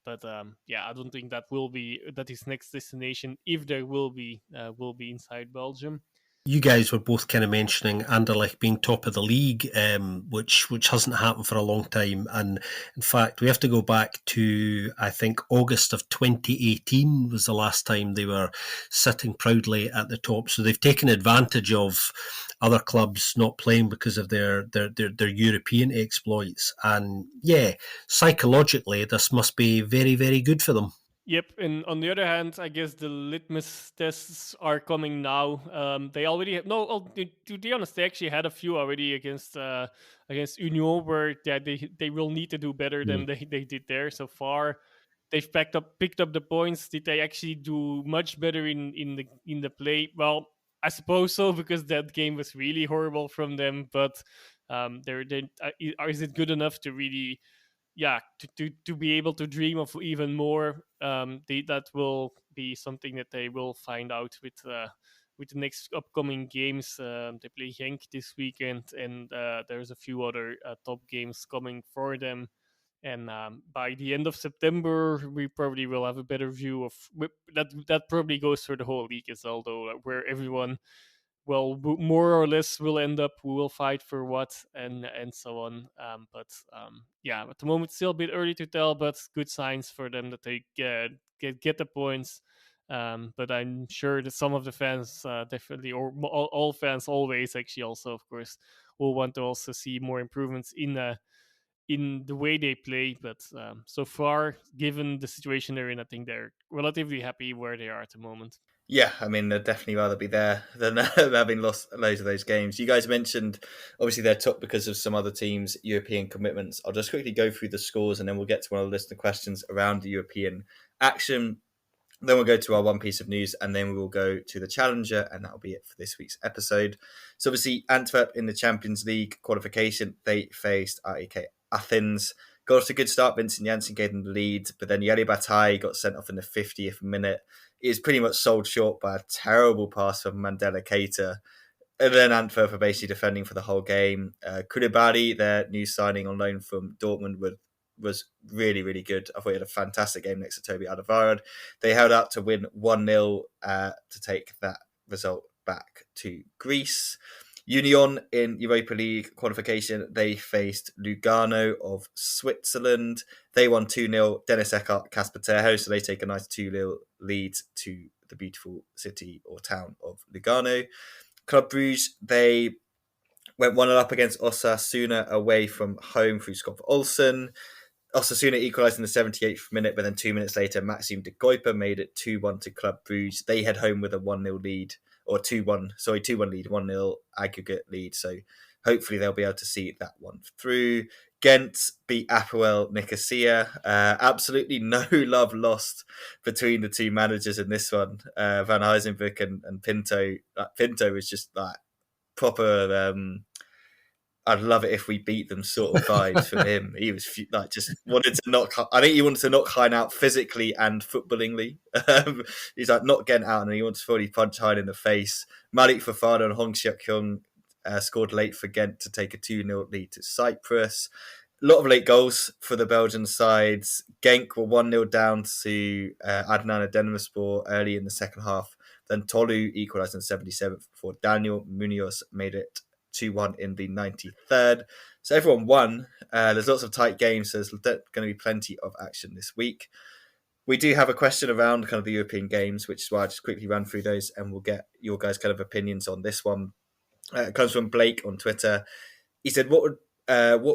But I don't think that his next destination, if there will be inside Belgium. You guys were both kind of mentioning Anderlecht being top of the league, which hasn't happened for a long time. And in fact, we have to go back to, I think, August of 2018 was the last time they were sitting proudly at the top. So they've taken advantage of other clubs not playing because of their European exploits. And yeah, psychologically, this must be very, very good for them. Yep, and on the other hand, I guess the litmus tests are coming now. They already have, no. To be honest, they actually had a few already against Union, where they will need to do better than they did there so far. They've picked up the points. Did they actually do much better in the play? Well, I suppose so, because that game was really horrible from them. But is it good enough to really? To be able to dream of even more. That will be something that they will find out with the next upcoming games. They play Genk this weekend, and there's a few other top games coming for them. And by the end of September, we probably will have a better view of that. That probably goes for the whole league as well, though, where everyone, well, more or less will end up, who will fight for what, and so on. At the moment, still a bit early to tell, but good signs for them that they get the points. But I'm sure that some of the fans definitely, or all fans always, actually, also, of course, will want to also see more improvements in the way they play. But so far, given the situation they're in, I think they're relatively happy where they are at the moment. Yeah, I mean, they'd definitely rather be there than having lost loads of those games. You guys mentioned, obviously, they're top because of some other teams' European commitments. I'll just quickly go through the scores, and then we'll get to one of the listener questions around the European action. Then we'll go to our one piece of news, and then we will go to the Challenger, and that'll be it for this week's episode. So obviously, Antwerp in the Champions League qualification, they faced REK Athens. Got off to a good start. Vincent Janssen gave them the lead, but then Yeli Bataille got sent off in the 50th minute. He is pretty much sold short by a terrible pass from Mandela Keita. And then Antwerp are basically defending for the whole game. Koulibaly, their new signing on loan from Dortmund, was really, really good. I thought he had a fantastic game next to Toby Alderweireld. They held out to win 1-0 to take that result back to Greece. Union in Europa League qualification, they faced Lugano of Switzerland. They won 2-0. Dennis Eckhart, Casper Terho, so they take a nice 2-0 lead to the beautiful city or town of Lugano. Club Brugge, they went 1-0 up against Osasuna away from home through Scott Olsen. Osasuna equalised in the 78th minute, but then 2 minutes later, Maxime de Kuiper made it 2-1 to Club Brugge. They head home with a 1-0 lead, or 2-1 lead, 1-0 aggregate lead. So hopefully they'll be able to see that one through. Ghent beat Apoel Nicosia. Absolutely no love lost between the two managers in this one. Van Huysenbeek and Pinto. Pinto was just like proper... I'd love it if we beat them sort of vibes from him. He was like just wanted to knock. I think he wanted to knock Hein out physically and footballingly. He's like not getting out, and he wants to fully punch Hein in the face. Malik Fofana and Hong Seok-hyun scored late for Ghent to take a 2-0 lead to Cyprus. A lot of late goals for the Belgian sides. Genk were 1-0 down to Adnan Demirspor early in the second half. Then Tolu equalised in the 77th before Daniel Munoz made it 2-1 in the 93rd. So everyone won. There's lots of tight games, so there's going to be plenty of action this week. We do have a question around kind of the European games, which is why I just quickly ran through those, and we'll get your guys' kind of opinions on this one. It comes from Blake on Twitter. He said, what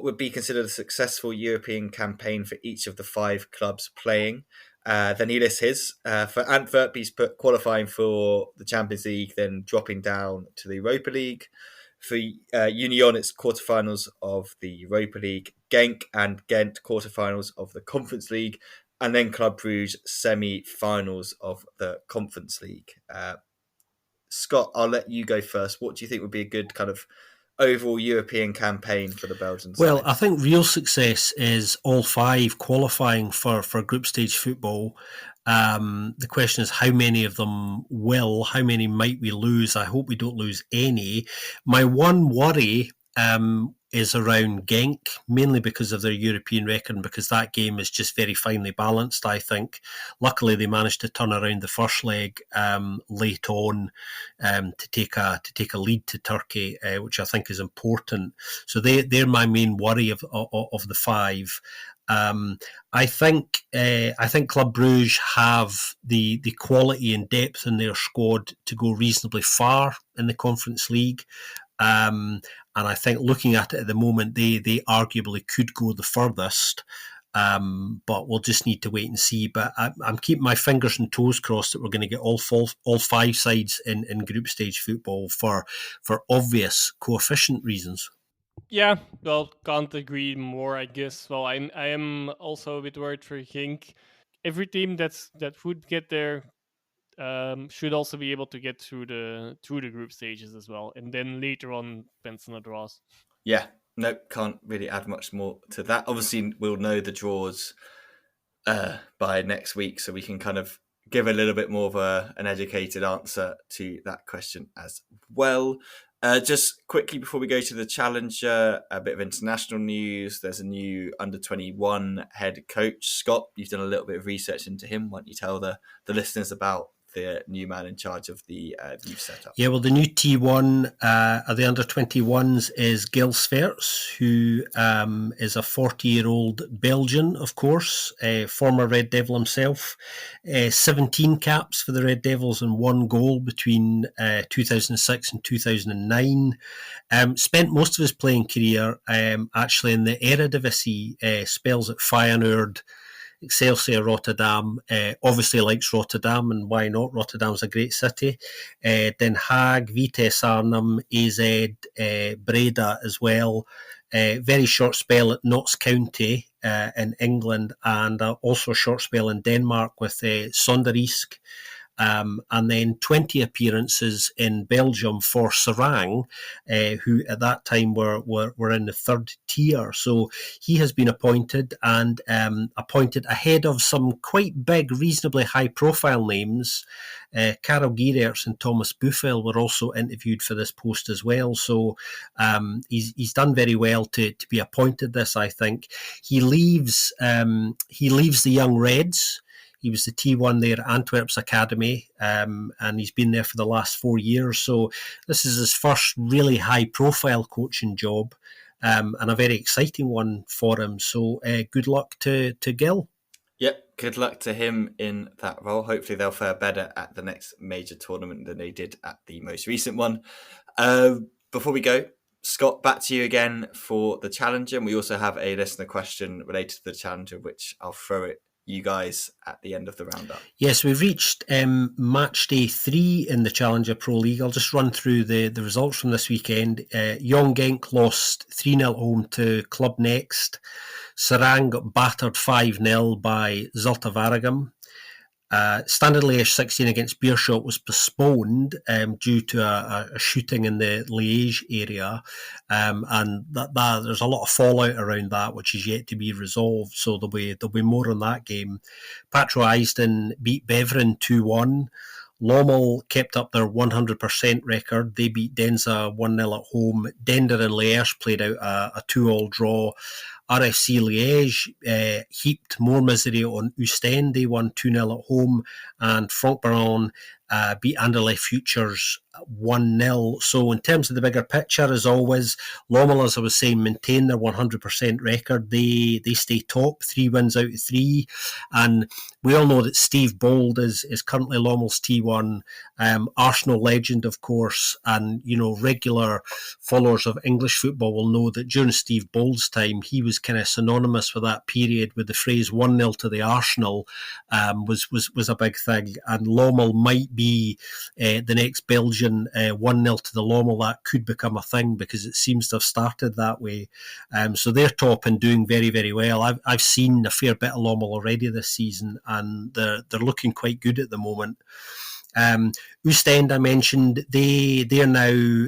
would be considered a successful European campaign for each of the 5 clubs playing? Then he lists his. For Antwerp, he's put qualifying for the Champions League, then dropping down to the Europa League. For Union, it's quarterfinals of the Europa League. Genk and Ghent, quarterfinals of the Conference League. And then Club Brugge, semi-finals of the Conference League. Scott, I'll let you go first. What do you think would be a good kind of overall European campaign for the Belgian side? Well, I think real success is all 5 qualifying for group stage football. The question is how many of them will, how many might we lose? I hope we don't lose any. My one worry is around Genk, mainly because of their European record and because that game is just very finely balanced, I think. Luckily, they managed to turn around the first leg late on to take a lead to Turkey, which I think is important. So they're my main worry of the 5. I think Club Brugge have the quality and depth in their squad to go reasonably far in the Conference League. And I think looking at it at the moment, they arguably could go the furthest. But we'll just need to wait and see. But I'm keeping my fingers and toes crossed that we're going to get all 5 sides in group stage football for obvious coefficient reasons. Yeah, well, can't agree more, I guess. Well, I am also a bit worried for Genk. Every team that would get there should also be able to get through the group stages as well, and then later on depends on the draws. Yeah, no, can't really add much more to that. Obviously, we'll know the draws by next week, so we can kind of give a little bit more of an educated answer to that question as well. Just quickly before we go to the Challenger, a bit of international news. There's a new under-21 head coach, Scott. You've done a little bit of research into him. Why don't you tell the listeners about the new man in charge of the youth setup? Yeah, well, the new T1 of the under-21s is Gil Sverts, who is a 40-year-old Belgian, of course, former Red Devil himself. 17 caps for the Red Devils and 1 goal between 2006 and 2009. Spent most of his playing career actually in the Eredivisie, spells at Feyenoord, Excelsior Rotterdam, obviously likes Rotterdam, and why not? Rotterdam's a great city. Den Haag, Vitesse Arnhem, AZ, Breda as well. Very short spell at Notts County in England, and also a short spell in Denmark with Sonderjysk. And then 20 appearances in Belgium for Serang, who at that time were in the 3rd tier. So he has been appointed, and appointed ahead of some quite big, reasonably high-profile names. Karel Giereerts and Thomas Buffel were also interviewed for this post as well. So he's done very well to be appointed this, I think. He leaves the Young Reds. He was the T1 there at Antwerp's Academy, and he's been there for the last 4 years. So this is his first really high-profile coaching job, and a very exciting one for him. So good luck to Gil. Yep, good luck to him in that role. Hopefully they'll fare better at the next major tournament than they did at the most recent one. Before we go, Scott, back to you again for the Challenger. And we also have a listener question related to the Challenger, which I'll throw it you guys at the end of the roundup. Yes, we've reached match day 3 in the Challenger Pro League. I'll just run through the results from this weekend. Young Genk lost 3-0 home to Club Next. Serang got battered 5-0 by Zulte Waregem. Standard Liège 16 against Beerschot was postponed due to a shooting in the Liège area, and that there's a lot of fallout around that, which is yet to be resolved. So there'll be more on that game. Patro Eisden beat Beveren 2-1. Lommel kept up their 100% record. They beat Denza 1-0 at home. Dender and Liège played out a 2-2 draw. RFC Liège heaped more misery on Oostende. They won 2-0 at home. And Frank-Baron beat Anderlecht Futures 1-0. So in terms of the bigger picture, as always, Lommel, as I was saying, maintain their 100% record. They stay top, 3 wins out of 3. And we all know that Steve Bold is currently Lommel's T1, Arsenal legend, of course. And, regular followers of English football will know that during Steve Bold's time, he was kind of synonymous with that period with the phrase 1-0 to the Arsenal was a big thing. And Lommel might be the next Belgian 1-0 to the Lommel. That could become a thing because it seems to have started that way. So they're top and doing very, very well. I've seen a fair bit of Lommel already this season, and they're looking quite good at the moment. Ostend, I mentioned, they're now,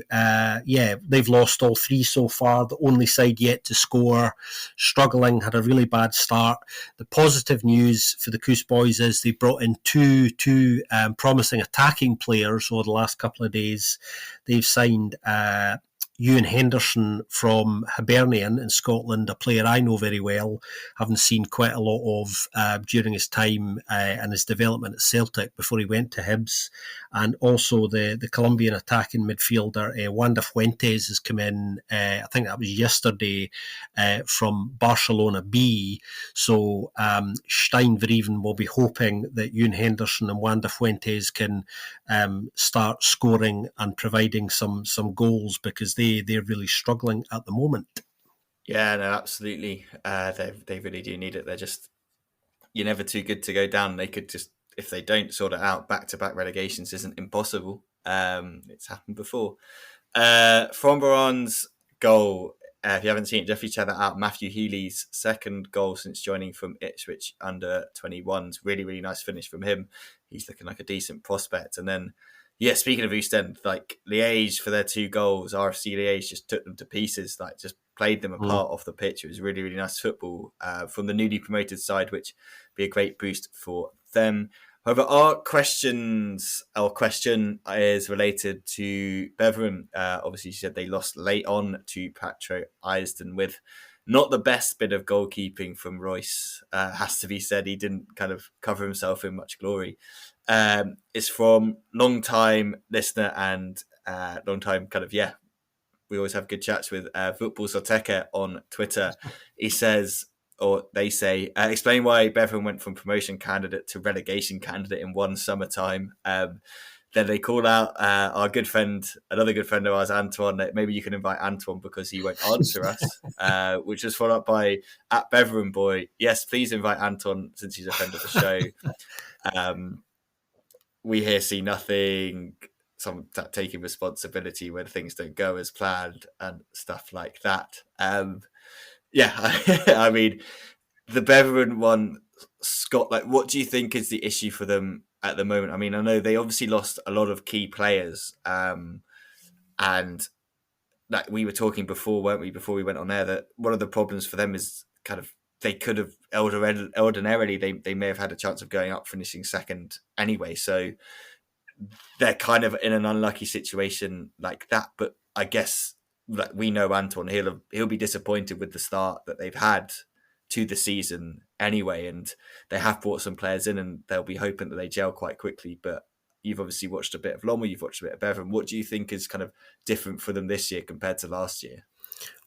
they've lost all 3 so far. The only side yet to score, struggling, had a really bad start. The positive news for the Coos boys is they brought in two promising attacking players over the last couple of days. They've signed Ewan Henderson from Hibernian in Scotland, a player I know very well, having seen quite a lot of during his time and his development at Celtic before he went to Hibs. And also the Colombian attacking midfielder, Wanda Fuentes, has come in, I think that was yesterday, from Barcelona B. So Stein Verieven will be hoping that Ewan Henderson and Wanda Fuentes can start scoring and providing some goals, because they're really struggling at the moment. Yeah, no, absolutely. They really do need it. You're never too good to go down. They could just, if they don't sort it out, back-to-back relegations isn't impossible. It's happened before. Fromberon's goal, if you haven't seen it, definitely check that out. Matthew Healy's second goal since joining from Ipswich under 21s. Really, really nice finish from him. He's looking like a decent prospect. And then, yeah, speaking of Ostend, like Liège for their 2 goals, RFC Liège just took them to pieces, like just played them apart off the pitch. It was really, really nice football from the newly promoted side, which would be a great boost for them. However, our question is related to Beveren. Obviously, she said they lost late on to Patro Eisden with not the best bit of goalkeeping from Royce. Has to be said, he didn't kind of cover himself in much glory. It's from long-time listener and long-time kind of, we always have good chats with Football Soteka on Twitter. He says, or they say, explain why Beveren went from promotion candidate to relegation candidate in one summertime. Then they call out our good friend, another good friend of ours, Antoine. Maybe you can invite Antoine because he won't answer us, which was followed up by @BeverenBoy. Yes, please invite Antoine since he's a friend of the show. We here see nothing, some taking responsibility when things don't go as planned and stuff like that. I mean, the Beveren one, Scott, like, what do you think is the issue for them at the moment? I mean, I know they obviously lost a lot of key players, and like we were talking before, weren't we, before we went on air, that one of the problems for them is kind of they could have ordinarily they may have had a chance of going up, finishing second anyway. So they're kind of in an unlucky situation like that. But I guess, like, we know Antoine, he'll be disappointed with the start that they've had to the season anyway, and they have brought some players in, and they'll be hoping that they gel quite quickly. But you've obviously watched a bit of Loma, you've watched a bit of Beveren. What do you think is kind of different for them this year compared to last year?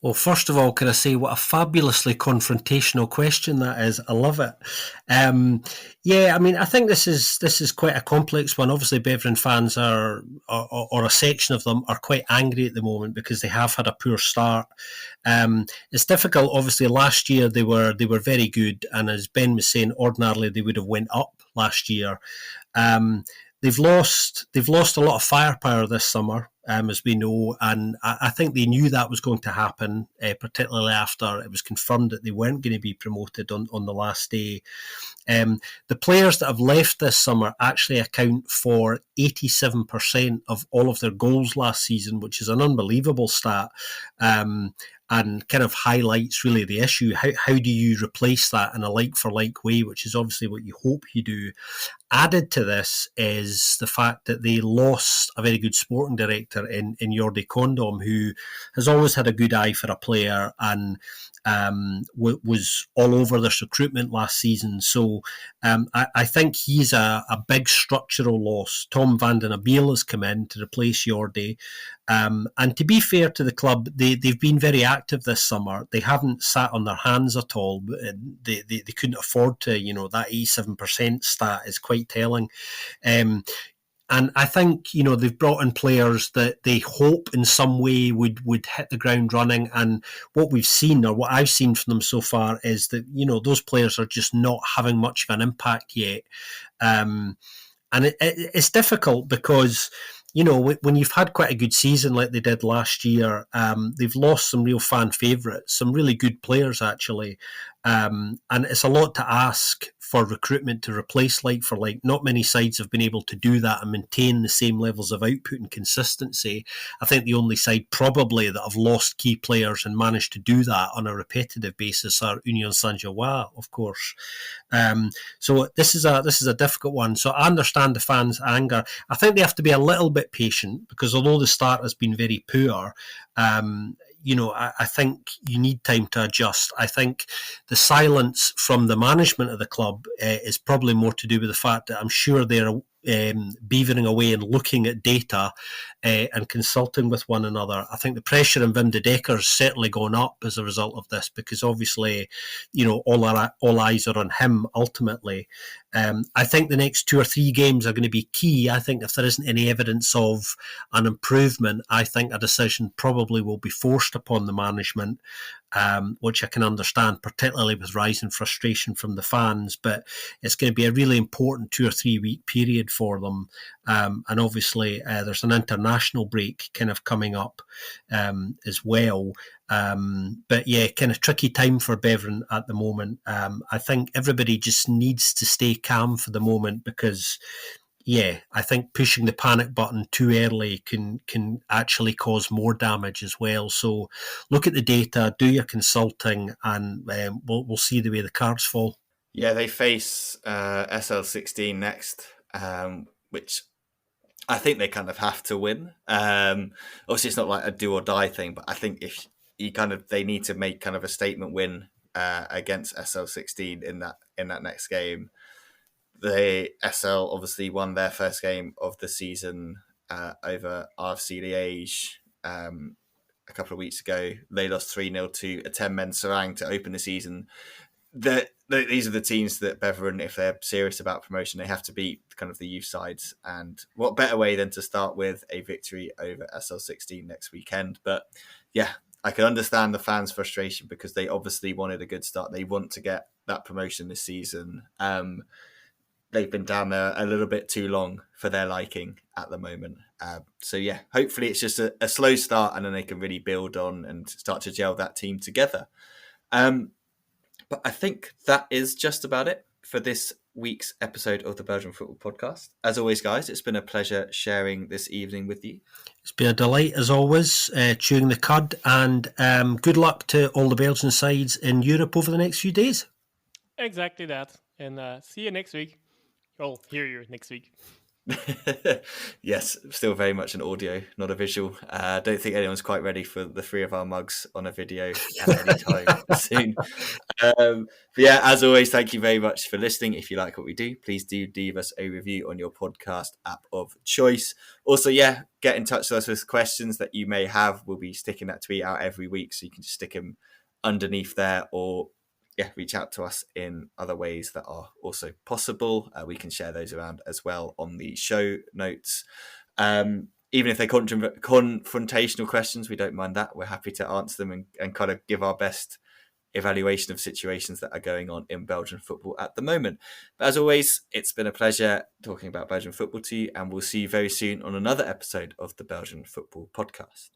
Well, first of all, can I say what a fabulously confrontational question that is? I love it. I mean, I think this is quite a complex one. Obviously, Beveren fans or a section of them are quite angry at the moment because they have had a poor start. It's difficult. Obviously, last year they were very good, and as Ben was saying, ordinarily they would have went up last year. They've lost a lot of firepower this summer, as we know, and I think they knew that was going to happen, particularly after it was confirmed that they weren't going to be promoted on the last day. The players that have left this summer actually account for 87% of all of their goals last season, which is an unbelievable stat. And kind of highlights really the issue. How do you replace that in a like-for-like way, which is obviously what you hope you do. Added to this is the fact that they lost a very good sporting director in Jordi Condom, who has always had a good eye for a player and was all over this recruitment last season. So I think he's a big structural loss. Tom van den Abel has come in to replace Jordi. And to be fair to the club, they've been very active this summer. They haven't sat on their hands at all. They couldn't afford to, that 87% stat is quite telling. And I think, they've brought in players that they hope in some way would hit the ground running. And what we've seen, or what I've seen from them so far, is that, those players are just not having much of an impact yet. And it's difficult because, when you've had quite a good season like they did last year, they've lost some real fan favourites, some really good players actually. And it's a lot to ask for recruitment to replace like for like. Not many sides have been able to do that and maintain the same levels of output and consistency. I think the only side probably that have lost key players and managed to do that on a repetitive basis are Union Saint-Gilloise, of course. So this is a difficult one. So I understand the fans' anger. I think they have to be a little bit patient because although the start has been very poor, I think you need time to adjust. I think the silence from the management of the club is probably more to do with the fact that I'm sure they're beavering away and looking at data and consulting with one another. I think the pressure on Wim de Dekker has certainly gone up as a result of this because obviously, all eyes are on him ultimately. I think the next 2 or 3 games are going to be key. I think if there isn't any evidence of an improvement, I think a decision probably will be forced upon the management, which I can understand, particularly with rising frustration from the fans. But it's going to be a really important 2 or 3 week period for them. And obviously, there's an international break kind of coming up as well. But yeah, kind of tricky time for Beveren at the moment. I think everybody just needs to stay calm for the moment because, yeah, I think pushing the panic button too early can actually cause more damage as well. So look at the data, do your consulting, and we'll see the way the cards fall. Yeah, they face SL16 next, which I think they kind of have to win. Obviously, it's not like a do or die thing, but I think if they need to make kind of a statement win against SL16 in that next game. The SL obviously won their first game of the season over RFC Liège a couple of weeks ago. They lost 3-0 to a 10-men Serang to open the season. These are the teams that Beveren, if they're serious about promotion, they have to beat kind of the youth sides. And what better way than to start with a victory over SL16 next weekend? But yeah, I can understand the fans' frustration because they obviously wanted a good start. They want to get that promotion this season. They've been down there a little bit too long for their liking at the moment. So yeah, hopefully it's just a slow start and then they can really build on and start to gel that team together. But I think that is just about it for this week's episode of the Belgian Football Podcast. As always, guys, it's been a pleasure sharing this evening with you. It's been a delight, as always, chewing the cud, and good luck to all the Belgian sides in Europe over the next few days. Exactly that. And see you next week. I'll hear you next week. Yes, still very much an audio, not a visual. I don't think anyone's quite ready for the 3 of our mugs on a video at any time soon. But yeah, as always, thank you very much for listening. If you like what we do, please do leave us a review on your podcast app of choice. Also, yeah, get in touch with us with questions that you may have. We'll be sticking that tweet out every week, so you can just stick them underneath there, or reach out to us in other ways that are also possible. We can share those around as well on the show notes. Even if they're confrontational questions, we don't mind that. We're happy to answer them and kind of give our best evaluation of situations that are going on in Belgian football at the moment. But as always, it's been a pleasure talking about Belgian football to you, and we'll see you very soon on another episode of the Belgian Football Podcast.